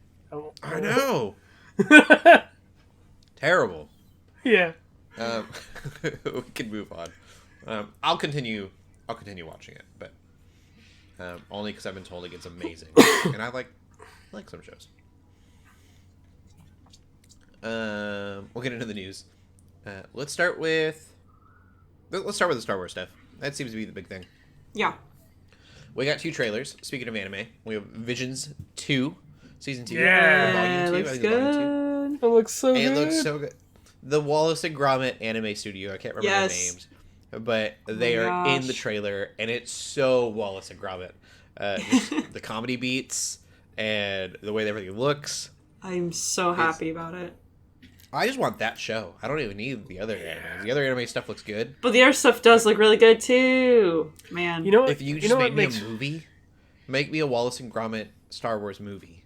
I know. Terrible. Yeah. We can move on. I'll continue watching it, but only because I've been told it gets amazing, and I like some shows. We'll get into the news. Let's start with the Star Wars stuff. That seems to be the big thing. Yeah. We got 2 trailers. Speaking of anime, we have Visions 2, Season 2. Yeah, Volume 2. Looks good. It looks so good. It looks so good. The Wallace and Gromit anime studio. I can't remember their names, but they are in the trailer, and it's so Wallace and Gromit. Just the comedy beats and the way everything looks. I'm so happy about it. I just want that show. I don't even need the other anime. The other anime stuff looks good. But the other stuff does look really good too. Man. You know what? If you just make me a movie, make me a Wallace and Gromit Star Wars movie.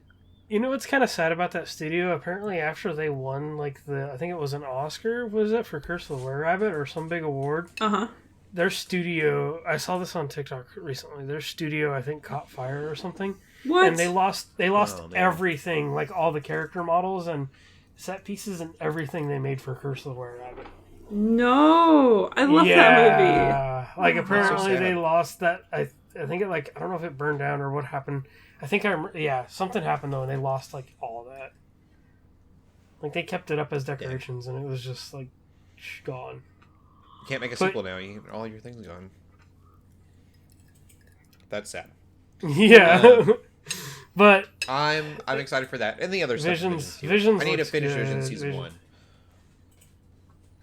You know what's kind of sad about that studio? Apparently, after they won, I think it was an Oscar, was it, for Curse of the Were-Rabbit or some big award? Uh-huh. Their studio, I saw this on TikTok recently, their studio, I think, caught fire or something. What? And they lost everything, like all the character models and set pieces and everything they made for Curse of the Were-Rabbit. No! I love that movie. Like, apparently they lost that, I think it, I don't know if it burned down or what happened. I think something happened though, and they lost all of that. They kept it up as decorations, and it was just gone. You can't make a sequel now. All your things gone. That's sad. Yeah, but I'm excited for that and the other Visions. stuff. Visions. I need to finish good. Visions season 1.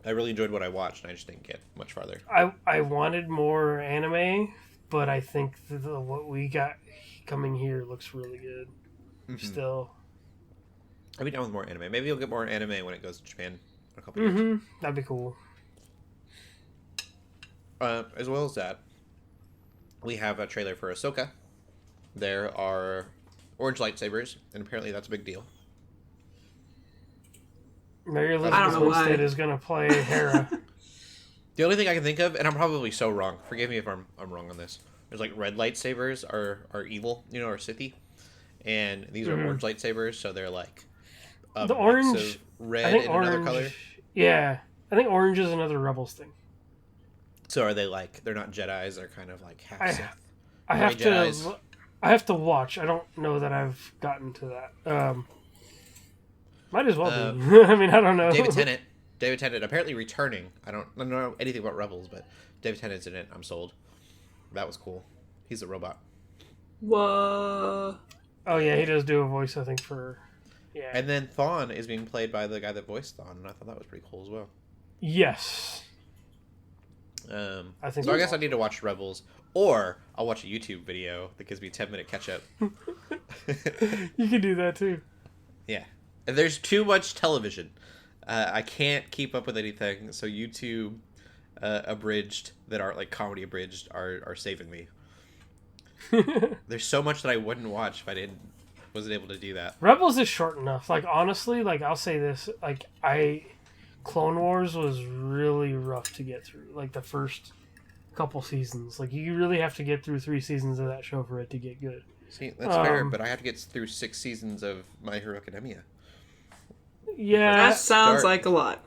I really enjoyed what I watched, and I just didn't get much farther. I wanted more anime, but I think what we got coming here looks really good. Mm-hmm. Still, I'd be down with more anime. Maybe you'll get more anime when it goes to Japan in a couple years. That'd be cool. As well as that, we have a trailer for Ashoka. There are orange lightsabers, and apparently that's a big deal. Mary Elizabeth Winstead is going to play Hera. The only thing I can think of, and I'm probably so wrong, forgive me if I'm wrong on this, there's red lightsabers are evil, or Sithy, and these are orange lightsabers, so they're the orange of red and another color. Yeah, I think orange is another Rebels thing. So are they they're not Jedis, they're kind of half Sith? I have to watch. I don't know that I've gotten to that. Might as well be. I mean, I don't know. David Tennant apparently returning. I don't know anything about Rebels, but David Tennant's in it. I'm sold. That was cool. He's a robot. Whoa. Oh yeah, he does do a voice, I think, for... Yeah. And then Thawne is being played by the guy that voiced Thawne, and I thought that was pretty cool as well. Yes. I guess I need to watch Rebels, or I'll watch a YouTube video that gives me 10-minute catch-up. You can do that, too. Yeah. And there's too much television. I can't keep up with anything, so YouTube abridged, that aren't comedy abridged, are saving me. There's so much that I wouldn't watch if I wasn't able to do that. Rebels is short enough. Honestly, I'll say this, Clone Wars was really rough to get through. The first couple seasons. You really have to get through 3 seasons of that show for it to get good. See, that's fair, but I have to get through 6 seasons of My Hero Academia. Yeah. That sounds like a lot.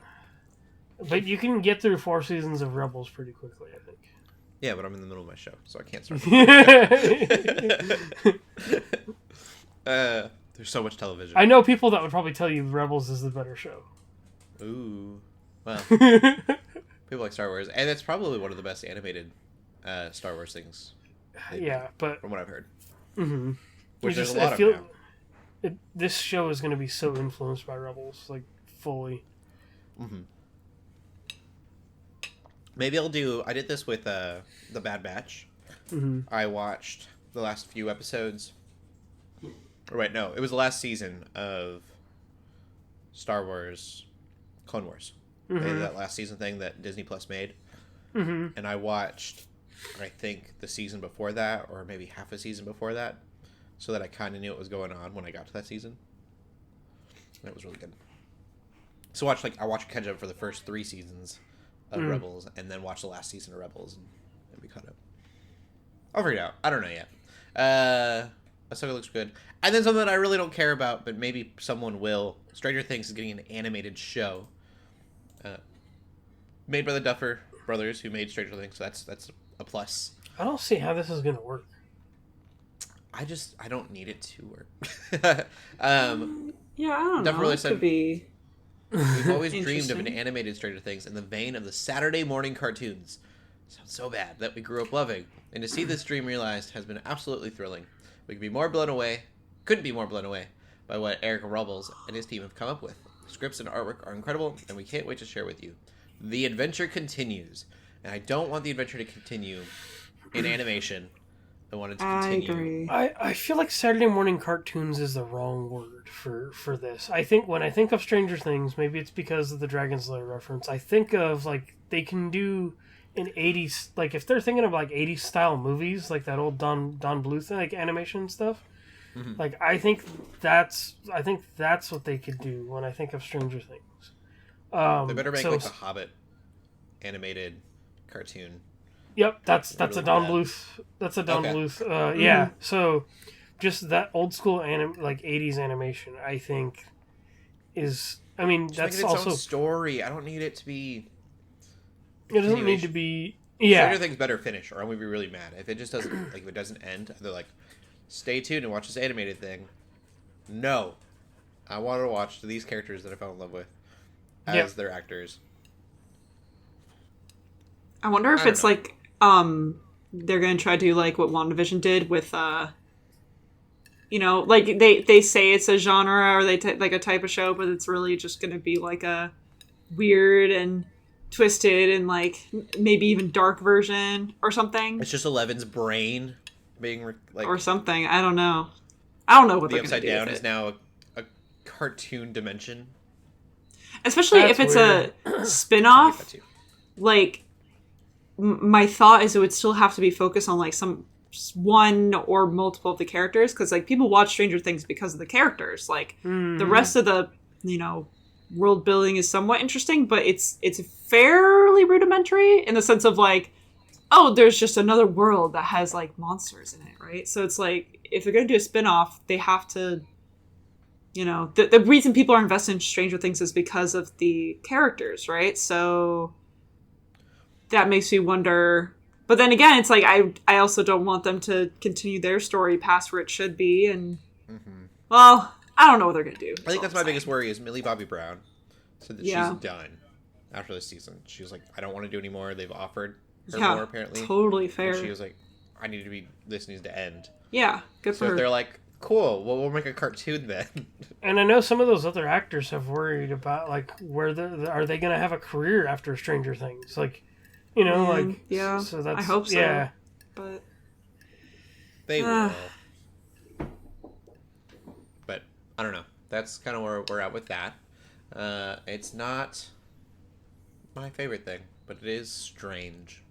But you can get through 4 seasons of Rebels pretty quickly, I think. Yeah, but I'm in the middle of my show, so I can't start. There's so much television. I know people that would probably tell you Rebels is the better show. Ooh. Well, people like Star Wars, and it's probably one of the best animated Star Wars things. Yeah, but... From what I've heard. Mm-hmm. Which there's a lot of now. This show is going to be so influenced by Rebels, fully. Mm-hmm. Maybe I'll do... I did this with The Bad Batch. Mm-hmm. I watched the last few episodes. Or wait, no. It was the last season of Star Wars Clone Wars. Mm-hmm. They did that last season thing that Disney Plus made. Mm-hmm. And I watched, I think, the season before that, or maybe half a season before that, so that I kind of knew what was going on when I got to that season. That was really good. So I watched catch up for the first 3 seasons of Rebels, and then watch the last season of Rebels, and it'd be caught up. I'll figure it out. I don't know yet. Ahsoka looks good. And then something that I really don't care about, but maybe someone will. Stranger Things is getting an animated show. Made by the Duffer Brothers, who made Stranger Things, so that's a plus. I don't see how this is going to work. I don't need it to work. Yeah, I don't Duffer know. Brothers It could be... We've always dreamed of an animated Stranger Things in the vein of the Saturday morning cartoons. Sounds so bad that we grew up loving. And to see this dream realized has been absolutely thrilling. We couldn't be more blown away by what Eric Robles and his team have come up with. Scripts and artwork are incredible, and we can't wait to share with you. The adventure continues. And I don't want the adventure to continue in animation. I want it to continue. I agree. I feel like Saturday morning cartoons is the wrong word for this. I think when I think of Stranger Things, maybe it's because of the Dragon Slayer reference, I think of, like, they can do an 80s, like, if they're thinking of, like, 80s style movies, like that old Don Bluth, like, animation stuff, like, I think that's what they could do when I think of Stranger Things. They better make, like, the Hobbit animated cartoon. Yep, that's a Don Bluth. That's a Don Bluth. Yeah, so just that old school like 80s animation, I think, is. I mean, just that's make it its also own story. I don't need it to be. It doesn't need to be. Yeah, Stranger Things better finish, or I'm gonna be really mad if it just doesn't. Like, if it doesn't end, they're like, stay tuned and watch this animated thing. No, I want to watch these characters that I fell in love with as their actors. I wonder if it's like they're gonna try to do like what WandaVision did with like they say it's a genre or like a type of show, but it's really just gonna be like a weird and twisted and like maybe even dark version or something. It's just Eleven's brain being like or something. I don't know what the they're Upside gonna do Down with is it. now a cartoon dimension. Especially That's if it's weird. a spin-off. Like my thought is it would still have to be focused on like one or multiple of the characters, because like people watch Stranger Things because of the characters. Like the rest of the world building is somewhat interesting, but it's fairly rudimentary in the sense of like, oh, there's just another world that has like monsters in it, right? So it's like if they're gonna do a spin-off, they have to, the reason people are invested in Stranger Things is because of the characters, right? So that makes me wonder. But then again, it's like I also don't want them to continue their story past where it should be, and well, I don't know what they're gonna do. I think that's my biggest worry is Millie Bobby Brown said that she's done after this season. She was like, I don't want to do anymore. They've offered her more, apparently. Totally fair. And she was like, this needs to end. Yeah, good for her. So if they're like, cool, well, we'll make a cartoon then. And I know some of those other actors have worried about like are they going to have a career after Stranger Things? Like, yeah. So that's, I hope so. Yeah, but They will. But I don't know. That's kind of where we're at with that. It's not my favorite thing, but it is strange.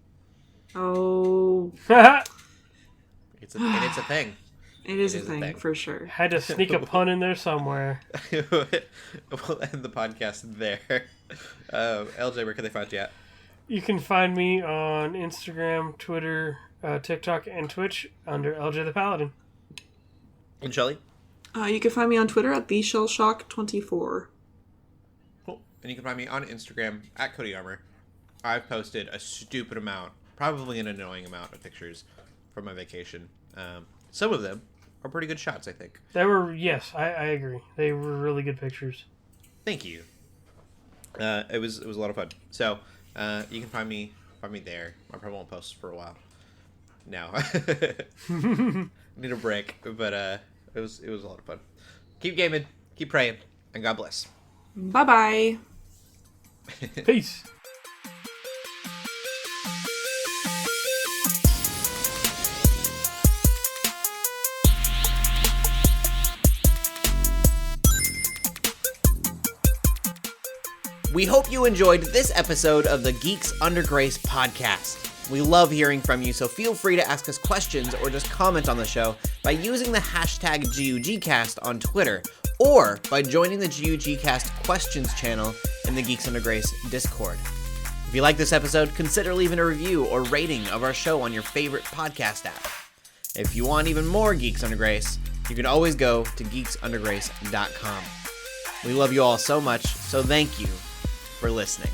oh, It's a thing. it is a thing for sure. had to sneak a pun in there somewhere. We'll end the podcast there. LJ, where can they find you at? You can find me on Instagram, Twitter, TikTok, and Twitch under LJ the Paladin. And Shelley? You can find me on Twitter at TheShellShock24. Cool. And you can find me on Instagram at Cody Armour. I've posted a stupid amount, probably an annoying amount of pictures from my vacation. Some of them are pretty good shots, I think. They were, yes, I agree. They were really good pictures. Thank you. It was a lot of fun. So you can find me there. I probably won't post for a while. Now need a break, but it was a lot of fun. Keep gaming, keep praying, and God bless. Bye bye. Peace. We hope you enjoyed this episode of the Geeks Under Grace podcast. We love hearing from you, so feel free to ask us questions or just comment on the show by using the hashtag GUGcast on Twitter, or by joining the GUGcast questions channel in the Geeks Under Grace Discord. If you like this episode, consider leaving a review or rating of our show on your favorite podcast app. If you want even more Geeks Under Grace, you can always go to geeksundergrace.com. We love you all so much, so thank you for listening.